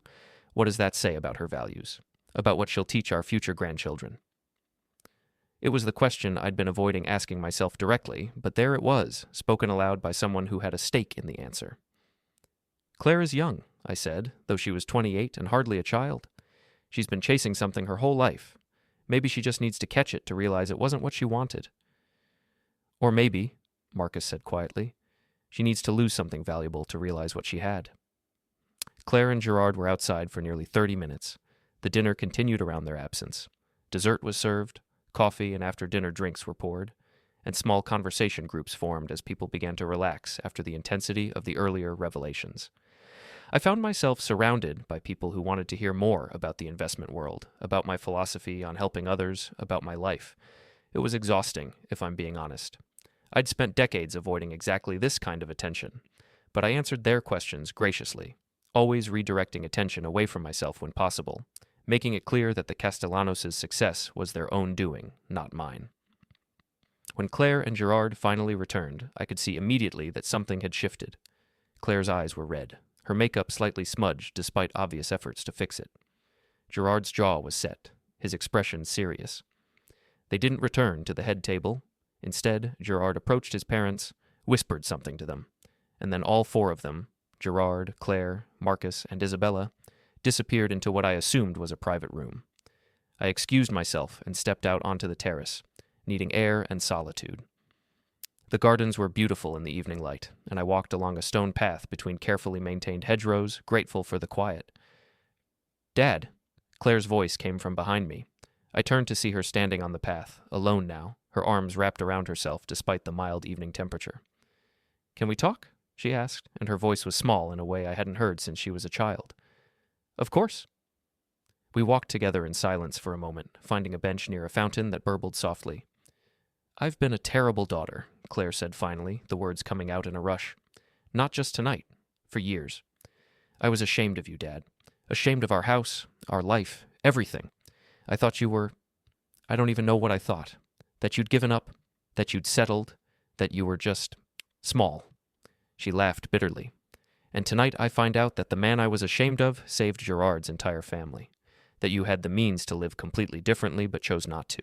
what does that say about her values? About what she'll teach our future grandchildren? It was the question I'd been avoiding asking myself directly, but there it was, spoken aloud by someone who had a stake in the answer. Claire is young, I said, though she was 28 and hardly a child. She's been chasing something her whole life. Maybe she just needs to catch it to realize it wasn't what she wanted. Or maybe, Marcus said quietly, she needs to lose something valuable to realize what she had. Claire and Gerard were outside for nearly 30 minutes. The dinner continued around their absence. Dessert was served, coffee and after-dinner drinks were poured, and small conversation groups formed as people began to relax after the intensity of the earlier revelations. I found myself surrounded by people who wanted to hear more about the investment world, about my philosophy on helping others, about my life. It was exhausting, if I'm being honest. I'd spent decades avoiding exactly this kind of attention, but I answered their questions graciously, always redirecting attention away from myself when possible, making it clear that the Castellanos' success was their own doing, not mine. When Claire and Gerard finally returned, I could see immediately that something had shifted. Claire's eyes were red, her makeup slightly smudged despite obvious efforts to fix it. Gerard's jaw was set, his expression serious. They didn't return to the head table. Instead, Gerard approached his parents, whispered something to them, and then all four of them, Gerard, Claire, Marcus, and Isabella, disappeared into what I assumed was a private room. I excused myself and stepped out onto the terrace, needing air and solitude. The gardens were beautiful in the evening light, and I walked along a stone path between carefully maintained hedgerows, grateful for the quiet. "Dad!" Claire's voice came from behind me. I turned to see her standing on the path, alone now, her arms wrapped around herself despite the mild evening temperature. "Can we talk?" she asked, and her voice was small in a way I hadn't heard since she was a child. "Of course." We walked together in silence for a moment, finding a bench near a fountain that burbled softly. "I've been a terrible daughter," Claire said finally, the words coming out in a rush. "Not just tonight, for years. I was ashamed of you, Dad. Ashamed of our house, our life, everything. I thought you were... I don't even know what I thought. That you'd given up, that you'd settled, that you were just... small." She laughed bitterly. "And tonight I find out that the man I was ashamed of saved Gerard's entire family. That you had the means to live completely differently but chose not to.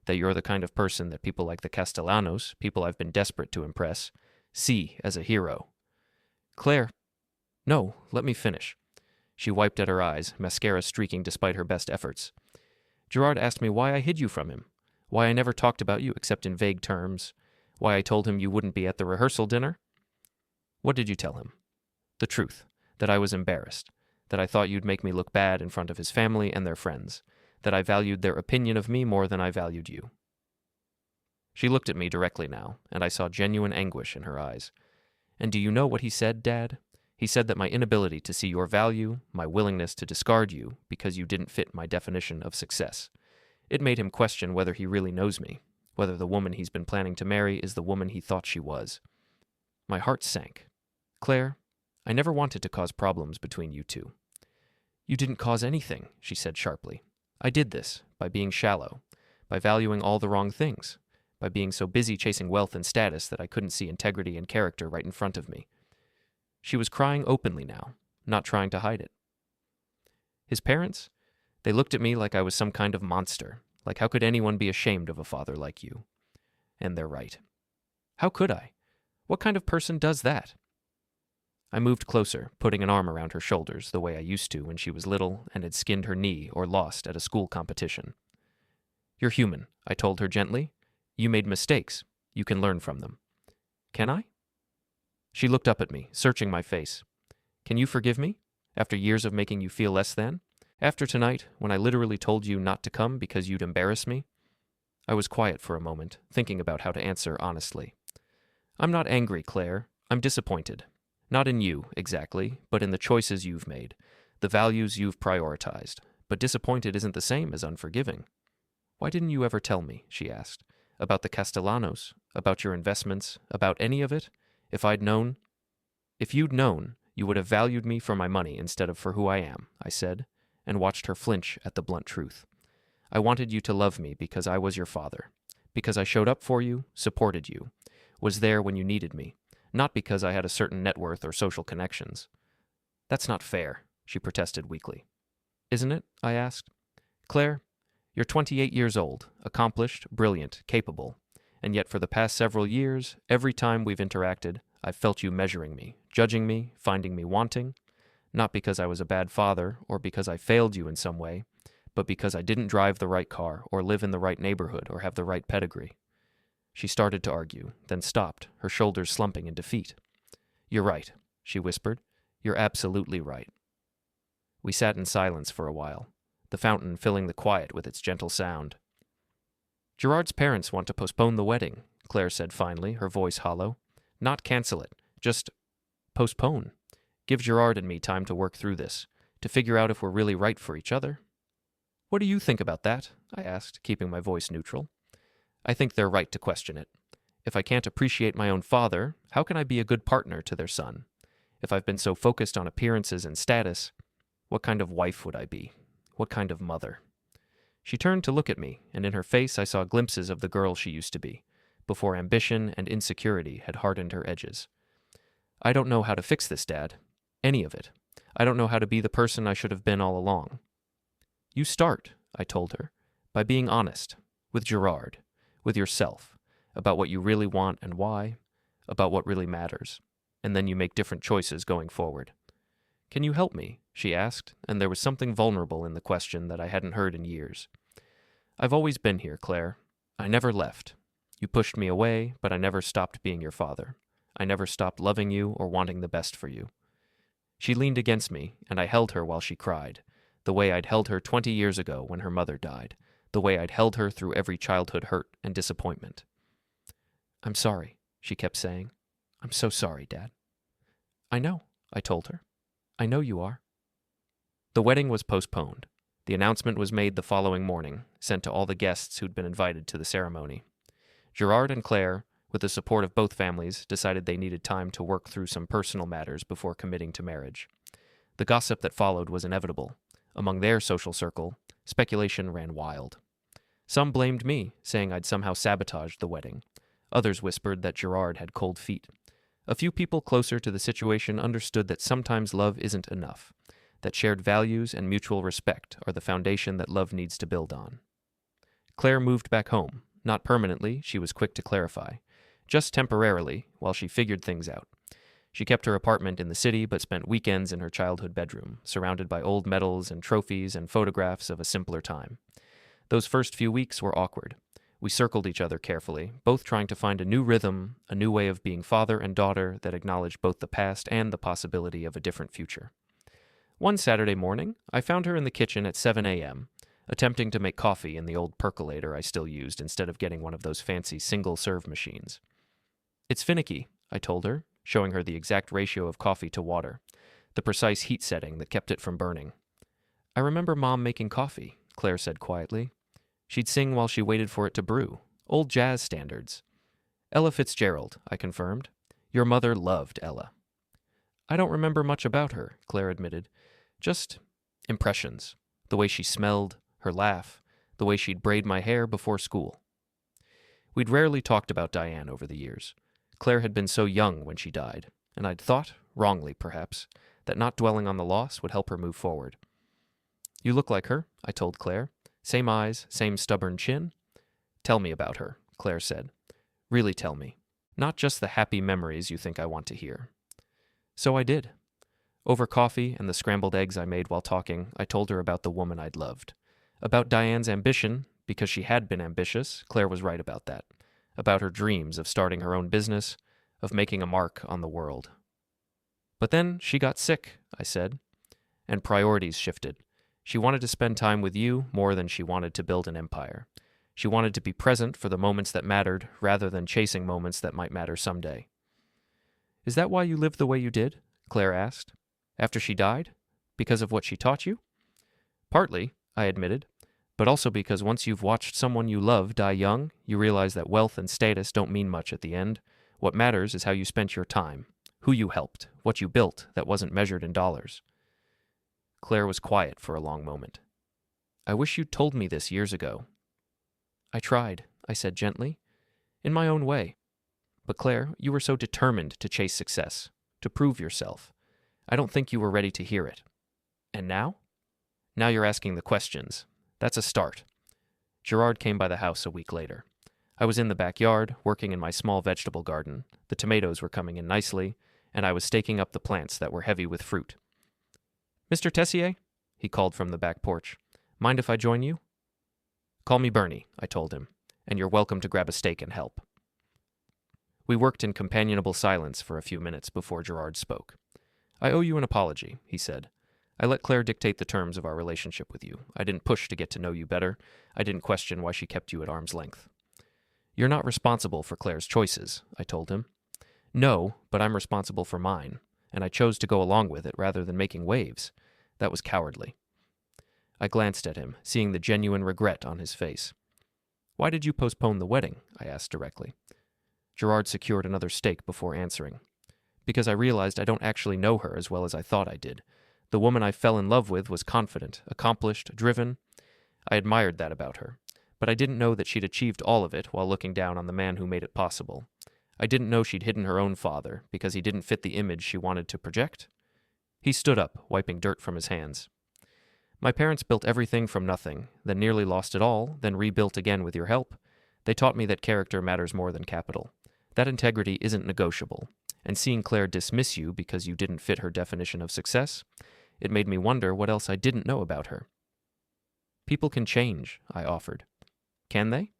That you're the kind of person that people like the Castellanos, people I've been desperate to impress, see as a hero." "Claire..." "No, let me finish." She wiped at her eyes, mascara streaking despite her best efforts. "Gerard asked me why I hid you from him, why I never talked about you except in vague terms, why I told him you wouldn't be at the rehearsal dinner." "What did you tell him?" "The truth, that I was embarrassed, that I thought you'd make me look bad in front of his family and their friends, that I valued their opinion of me more than I valued you." She looked at me directly now, and I saw genuine anguish in her eyes. "And do you know what he said, Dad? He said that my inability to see your value, my willingness to discard you because you didn't fit my definition of success. It made him question whether he really knows me, whether the woman he's been planning to marry is the woman he thought she was." My heart sank. "Claire, I never wanted to cause problems between you two." "You didn't cause anything," she said sharply. "I did this by being shallow, by valuing all the wrong things, by being so busy chasing wealth and status that I couldn't see integrity and character right in front of me. She was crying openly now, not trying to hide it. His parents? They looked at me like I was some kind of monster, like how could anyone be ashamed of a father like you? And they're right. How could I? What kind of person does that? I moved closer, putting an arm around her shoulders the way I used to when she was little and had skinned her knee or lost at a school competition. You're human, I told her gently. You made mistakes. You can learn from them. Can I? She looked up at me, searching my face. Can you forgive me? After years of making you feel less than? After tonight, when I literally told you not to come because you'd embarrass me? I was quiet for a moment, thinking about how to answer honestly. I'm not angry, Claire. I'm disappointed. Not in you, exactly, but in the choices you've made, the values you've prioritized. But disappointed isn't the same as unforgiving. Why didn't you ever tell me, she asked, about the Castellanos, about your investments, about any of it? If I'd known? If you'd known, you would have valued me for my money instead of for who I am, I said, and watched her flinch at the blunt truth. I wanted you to love me because I was your father, because I showed up for you, supported you, was there when you needed me, not because I had a certain net worth or social connections. That's not fair, she protested weakly. Isn't it? I asked. Claire, you're 28 years old, accomplished, brilliant, capable, and yet for the past several years, every time we've interacted, I've felt you measuring me, judging me, finding me wanting, not because I was a bad father or because I failed you in some way, but because I didn't drive the right car or live in the right neighborhood or have the right pedigree. She started to argue, then stopped, her shoulders slumping in defeat. You're right, she whispered. You're absolutely right. We sat in silence for a while, the fountain filling the quiet with its gentle sound. Gerard's parents want to postpone the wedding, Claire said finally, her voice hollow. Not cancel it, just postpone. Give Gerard and me time to work through this, to figure out if we're really right for each other. What do you think about that? I asked, keeping my voice neutral. I think they're right to question it. If I can't appreciate my own father, how can I be a good partner to their son? If I've been so focused on appearances and status, what kind of wife would I be? What kind of mother? She turned to look at me, and in her face I saw glimpses of the girl she used to be, before ambition and insecurity had hardened her edges. I don't know how to fix this, Dad. Any of it. I don't know how to be the person I should have been all along. You start, I told her, by being honest, with Gerard, with yourself, about what you really want and why, about what really matters, and then you make different choices going forward. Can you help me? She asked, and there was something vulnerable in the question that I hadn't heard in years. I've always been here, Claire. I never left. You pushed me away, but I never stopped being your father. I never stopped loving you or wanting the best for you. She leaned against me, and I held her while she cried, the way I'd held her 20 years ago when her mother died, the way I'd held her through every childhood hurt and disappointment. I'm sorry, she kept saying. I'm so sorry, Dad. I know, I told her. I know you are. The wedding was postponed. The announcement was made the following morning, sent to all the guests who'd been invited to the ceremony. Gerard and Claire, with the support of both families, decided they needed time to work through some personal matters before committing to marriage. The gossip that followed was inevitable. Among their social circle, speculation ran wild. Some blamed me, saying I'd somehow sabotaged the wedding. Others whispered that Gerard had cold feet. A few people closer to the situation understood that sometimes love isn't enough, that shared values and mutual respect are the foundation that love needs to build on. Claire moved back home, not permanently, she was quick to clarify, just temporarily, while she figured things out. She kept her apartment in the city, but spent weekends in her childhood bedroom, surrounded by old medals and trophies and photographs of a simpler time. Those first few weeks were awkward. We circled each other carefully, both trying to find a new rhythm, a new way of being father and daughter that acknowledged both the past and the possibility of a different future. One Saturday morning, I found her in the kitchen at 7 a.m., attempting to make coffee in the old percolator I still used instead of getting one of those fancy single-serve machines. It's finicky, I told her, showing her the exact ratio of coffee to water, the precise heat setting that kept it from burning. I remember Mom making coffee, Claire said quietly. She'd sing while she waited for it to brew. Old jazz standards. Ella Fitzgerald, I confirmed. Your mother loved Ella. I don't remember much about her, Claire admitted. Just impressions. The way she smelled, her laugh, the way she'd braid my hair before school. We'd rarely talked about Diane over the years. Claire had been so young when she died, and I'd thought, wrongly perhaps, that not dwelling on the loss would help her move forward. "You look like her," I told Claire. "Same eyes, same stubborn chin." "Tell me about her," Claire said. "Really tell me. Not just the happy memories you think I want to hear." So I did. Over coffee and the scrambled eggs I made while talking, I told her about the woman I'd loved. About Diane's ambition, because she had been ambitious, Claire was right about that. About her dreams of starting her own business, of making a mark on the world. "But then she got sick," I said, "and priorities shifted. She wanted to spend time with you more than she wanted to build an empire. She wanted to be present for the moments that mattered rather than chasing moments that might matter someday." "Is that why you lived the way you did?" Claire asked. "After she died? Because of what she taught you?" "Partly," I admitted, "but also because once you've watched someone you love die young, you realize that wealth and status don't mean much at the end. What matters is how you spent your time, who you helped, what you built that wasn't measured in dollars." Claire was quiet for a long moment. "I wish you'd told me this years ago." "I tried," I said gently, "in my own way. But Claire, you were so determined to chase success, to prove yourself. I don't think you were ready to hear it. And now? Now you're asking the questions. That's a start." Gerard came by the house a week later. I was in the backyard, working in my small vegetable garden. The tomatoes were coming in nicely, and I was staking up the plants that were heavy with fruit. "Mr. Tessier?" he called from the back porch. "Mind if I join you?" "Call me Bernie," I told him, "and you're welcome to grab a steak and help." We worked in companionable silence for a few minutes before Gerard spoke. "I owe you an apology," he said. "I let Claire dictate the terms of our relationship with you. I didn't push to get to know you better. I didn't question why she kept you at arm's length." "You're not responsible for Claire's choices," I told him. "No, but I'm responsible for mine, and I chose to go along with it rather than making waves. That was cowardly." I glanced at him, seeing the genuine regret on his face. "Why did you postpone the wedding?" I asked directly. Gerard secured another steak before answering. "Because I realized I don't actually know her as well as I thought I did. The woman I fell in love with was confident, accomplished, driven. I admired that about her. But I didn't know that she'd achieved all of it while looking down on the man who made it possible. I didn't know she'd hidden her own father because he didn't fit the image she wanted to project." He stood up, wiping dirt from his hands. "My parents built everything from nothing, then nearly lost it all, then rebuilt again with your help. They taught me that character matters more than capital. That integrity isn't negotiable. And seeing Claire dismiss you because you didn't fit her definition of success, it made me wonder what else I didn't know about her." "People can change," I offered. "Can they?"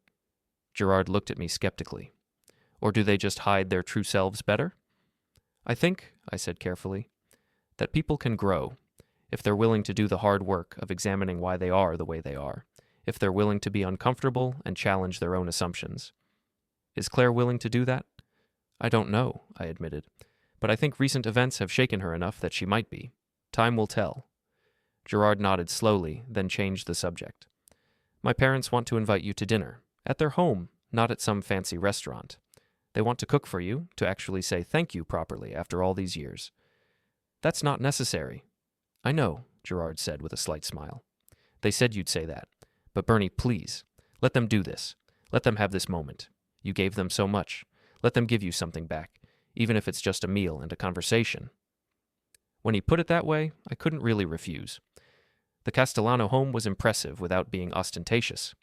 Gerard looked at me skeptically. "Or do they just hide their true selves better?" "I think," I said carefully, "that people can grow if they're willing to do the hard work of examining why they are the way they are, if they're willing to be uncomfortable and challenge their own assumptions. Is Claire willing to do that?" "I don't know," I admitted, "but I think recent events have shaken her enough that she might be. Time will tell." Gerard nodded slowly, then changed the subject. "My parents want to invite you to dinner. At their home, not at some fancy restaurant. They want to cook for you, to actually say thank you properly after all these years." "That's not necessary." "I know," Gerard said with a slight smile. "They said you'd say that. But Bernie, please, let them do this. Let them have this moment. You gave them so much. Let them give you something back, even if it's just a meal and a conversation." When he put it that way, I couldn't really refuse. The Castellano home was impressive without being ostentatious.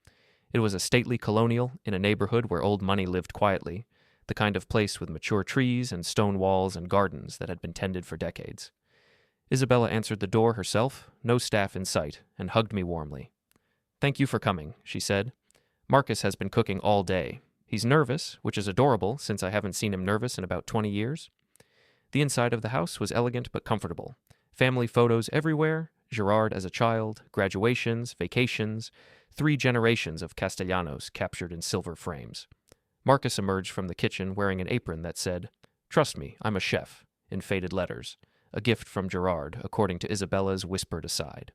It was a stately colonial in a neighborhood where old money lived quietly, the kind of place with mature trees and stone walls and gardens that had been tended for decades. Isabella answered the door herself, no staff in sight, and hugged me warmly. "Thank you for coming," she said. "Marcus has been cooking all day. He's nervous, which is adorable since I haven't seen him nervous in about 20 years. The inside of the house was elegant but comfortable. Family photos everywhere, Gerard as a child, graduations, vacations, 3 generations of Castellanos captured in silver frames. Marcus emerged from the kitchen wearing an apron that said, "Trust me, I'm a chef," in faded letters, a gift from Gerard, according to Isabella's whispered aside.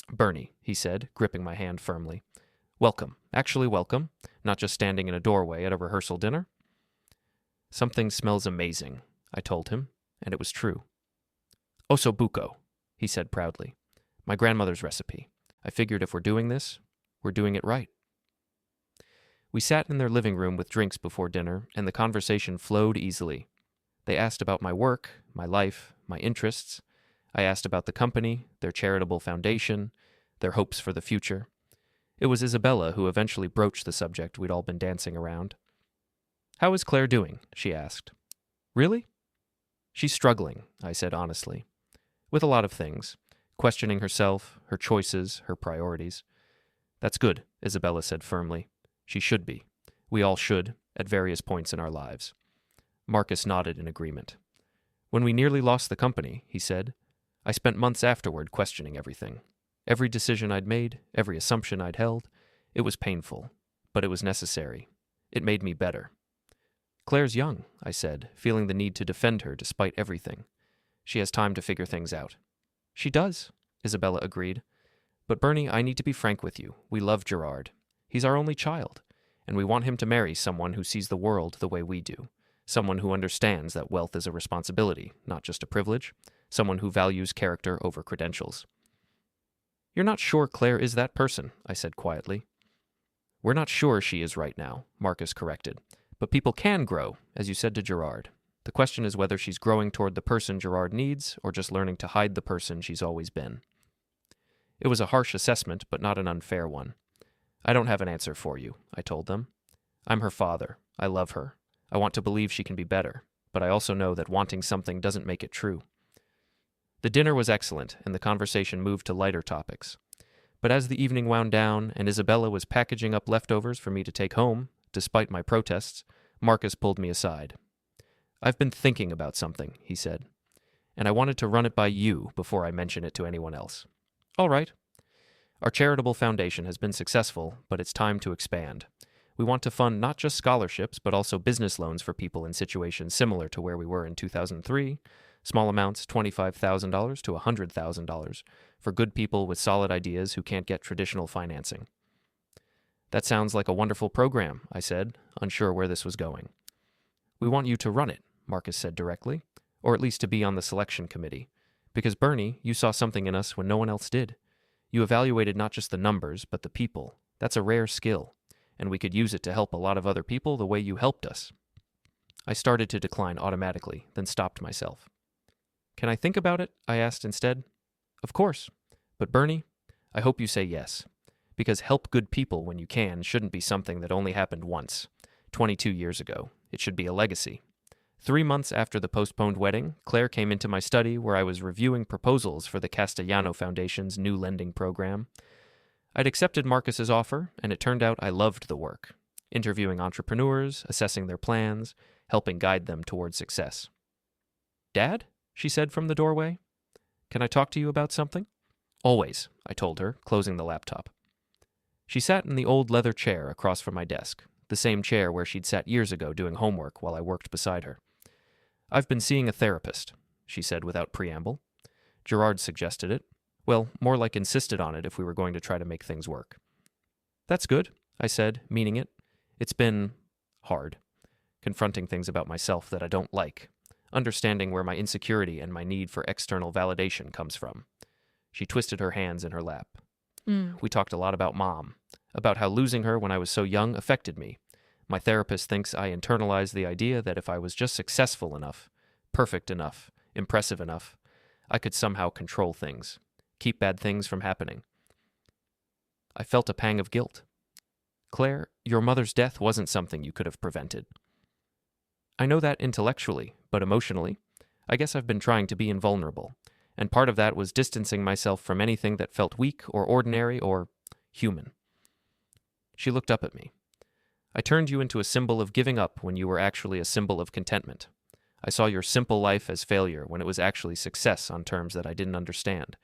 "Bernie," he said, gripping my hand firmly. "Welcome, actually welcome, not just standing in a doorway at a rehearsal dinner." "Something smells amazing," I told him, and it was true. "Osso buco," he said proudly. "My grandmother's recipe. I figured if we're doing this, we're doing it right." We sat in their living room with drinks before dinner, and the conversation flowed easily. They asked about my work, my life, my interests. I asked about the company, their charitable foundation, their hopes for the future. It was Isabella who eventually broached the subject we'd all been dancing around. "How is Claire doing?" she asked. "Really?" "She's struggling," I said honestly. "With a lot of things. Questioning herself, her choices, her priorities." "That's good," Isabella said firmly. "She should be. We all should, at various points in our lives." Marcus nodded in agreement. "When we nearly lost the company," he said, "I spent months afterward questioning everything. Every decision I'd made, every assumption I'd held. It was painful, but it was necessary. It made me better." "Claire's young," I said, feeling the need to defend her despite everything. "She has time to figure things out." "She does," Isabella agreed. "But Bernie, I need to be frank with you. We love Gerard. He's our only child, and we want him to marry someone who sees the world the way we do. Someone who understands that wealth is a responsibility, not just a privilege. Someone who values character over credentials." "You're not sure Claire is that person," I said quietly. "We're not sure she is right now," Marcus corrected. "But people can grow, as you said to Gerard. The question is whether she's growing toward the person Gerard needs or just learning to hide the person she's always been." It was a harsh assessment, but not an unfair one. "I don't have an answer for you," I told them. "I'm her father. I love her. I want to believe she can be better, but I also know that wanting something doesn't make it true." The dinner was excellent, and the conversation moved to lighter topics. But as the evening wound down, and Isabella was packaging up leftovers for me to take home, despite my protests, Marcus pulled me aside. "I've been thinking about something," he said, "and I wanted to run it by you before I mention it to anyone else." "All right." "Our charitable foundation has been successful, but it's time to expand. We want to fund not just scholarships, but also business loans for people in situations similar to where we were in 2003, small amounts, $25,000 to $100,000, for good people with solid ideas who can't get traditional financing." "That sounds like a wonderful program," I said, unsure where this was going. "We want you to run it," Marcus said directly, "or at least to be on the selection committee. Because, Bernie, you saw something in us when no one else did. You evaluated not just the numbers, but the people. That's a rare skill, and we could use it to help a lot of other people the way you helped us." I started to decline automatically, then stopped myself. "Can I think about it?" I asked instead. "Of course. But Bernie, I hope you say yes. Because help good people when you can shouldn't be something that only happened once, 22 years ago. It should be a legacy." 3 months after the postponed wedding, Claire came into my study where I was reviewing proposals for the Castellano Foundation's new lending program. I'd accepted Marcus's offer, and it turned out I loved the work. Interviewing entrepreneurs, assessing their plans, helping guide them toward success. "Dad?" she said from the doorway. "Can I talk to you about something?" "Always," I told her, closing the laptop. She sat in the old leather chair across from my desk, the same chair where she'd sat years ago doing homework while I worked beside her. "I've been seeing a therapist," she said without preamble. "Gerard suggested it. Well, more like insisted on it if we were going to try to make things work." "That's good," I said, meaning it. It's been hard, confronting things about myself that I don't like, understanding where my insecurity and my need for external validation comes from. She twisted her hands in her lap. We talked a lot about Mom, about how losing her when I was so young affected me. My therapist thinks I internalized the idea that if I was just successful enough, perfect enough, impressive enough, I could somehow control things, keep bad things from happening. I felt a pang of guilt. "Claire, your mother's death wasn't something you could have prevented." "I know that intellectually, but emotionally, I guess I've been trying to be invulnerable, and part of that was distancing myself from anything that felt weak or ordinary or human." She looked up at me. "I turned you into a symbol of giving up when you were actually a symbol of contentment. I saw your simple life as failure when it was actually success on terms that I didn't understand.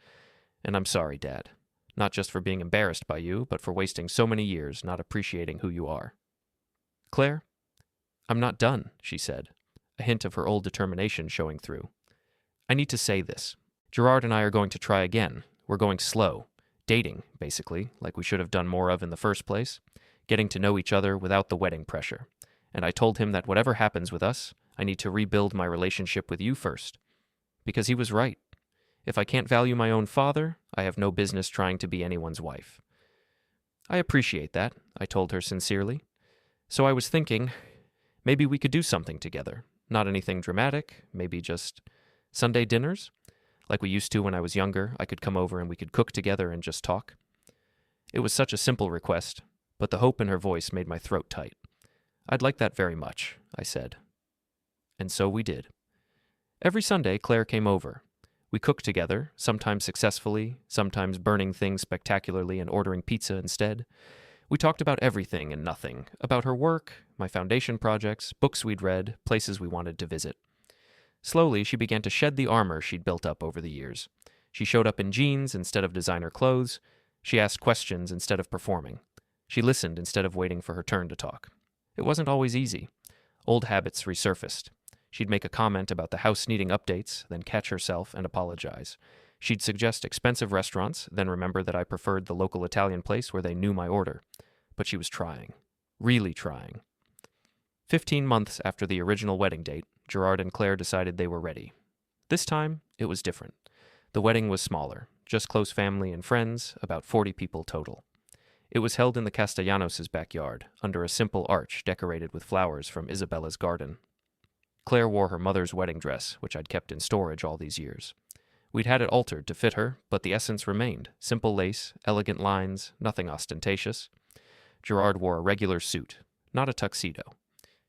And I'm sorry, Dad. Not just for being embarrassed by you, but for wasting so many years not appreciating who you are." "Claire, I'm not done," she said, a hint of her old determination showing through. "I need to say this. Gerard and I are going to try again. We're going slow. Dating, basically, like we should have done more of in the first place. Getting to know each other without the wedding pressure. And I told him that whatever happens with us, I need to rebuild my relationship with you first. Because he was right. If I can't value my own father, I have no business trying to be anyone's wife." "I appreciate that," I told her sincerely. So I was thinking, maybe we could do something together. Not anything dramatic, maybe just Sunday dinners? Like we used to when I was younger, I could come over and we could cook together and just talk. It was such a simple request, but the hope in her voice made my throat tight. I'd like that very much, I said. And so we did. Every Sunday, Claire came over. We cooked together, sometimes successfully, sometimes burning things spectacularly and ordering pizza instead. We talked about everything and nothing, about her work, my foundation projects, books we'd read, places we wanted to visit. Slowly, she began to shed the armor she'd built up over the years. She showed up in jeans instead of designer clothes. She asked questions instead of performing. She listened instead of waiting for her turn to talk. It wasn't always easy. Old habits resurfaced. She'd make a comment about the house needing updates, then catch herself and apologize. She'd suggest expensive restaurants, then remember that I preferred the local Italian place where they knew my order. But she was trying. Really trying. 15 months after the original wedding date, Gerard and Claire decided they were ready. This time, it was different. The wedding was smaller, just close family and friends, about 40 people total. It was held in the Castellanos' backyard, under a simple arch decorated with flowers from Isabella's garden. Claire wore her mother's wedding dress, which I'd kept in storage all these years. We'd had it altered to fit her, but the essence remained. Simple lace, elegant lines, nothing ostentatious. Gerard wore a regular suit, not a tuxedo.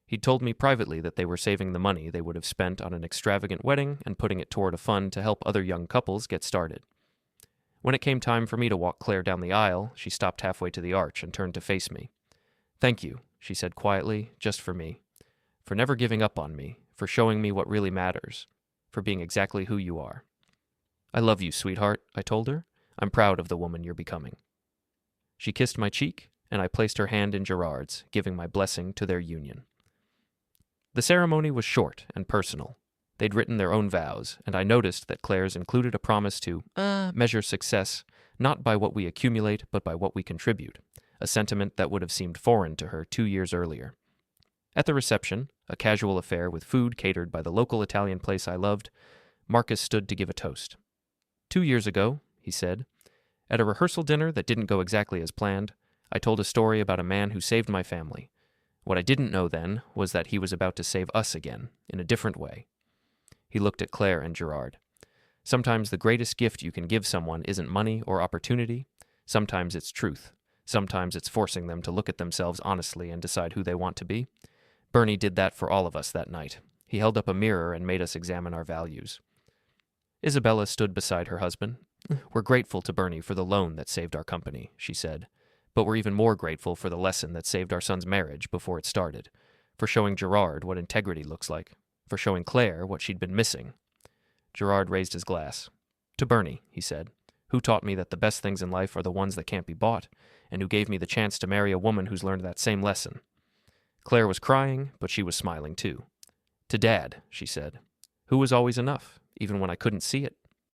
He'd told me privately that they were saving the money they would have spent on an extravagant wedding and putting it toward a fund to help other young couples get started. When it came time for me to walk Claire down the aisle, she stopped halfway to the arch and turned to face me. "Thank you," she said quietly, just for me. "For never giving up on me, for showing me what really matters, for being exactly who you are." "I love you, sweetheart," I told her. "I'm proud of the woman you're becoming." She kissed my cheek, and I placed her hand in Gerard's, giving my blessing to their union. The ceremony was short and personal. They'd written their own vows, and I noticed that Claire's included a promise to measure success not by what we accumulate, but by what we contribute, a sentiment that would have seemed foreign to her 2 years earlier. At the reception, a casual affair with food catered by the local Italian place I loved, Marcus stood to give a toast. 2 years ago, he said, at a rehearsal dinner that didn't go exactly as planned, I told a story about a man who saved my family. What I didn't know then was that he was about to save us again, in a different way. He looked at Claire and Gerard. Sometimes the greatest gift you can give someone isn't money or opportunity. Sometimes it's truth. Sometimes it's forcing them to look at themselves honestly and decide who they want to be. Bernie did that for all of us that night. He held up a mirror and made us examine our values. Isabella stood beside her husband. "We're grateful to Bernie for the loan that saved our company," she said. "But we're even more grateful for the lesson that saved our son's marriage before it started, for showing Gerard what integrity looks like, for showing Claire what she'd been missing." Gerard raised his glass. "To Bernie," he said, "who taught me that the best things in life are the ones that can't be bought, and who gave me the chance to marry a woman who's learned that same lesson." Claire was crying, but she was smiling too. "To Dad," she said, "who was always enough, even when I couldn't see it,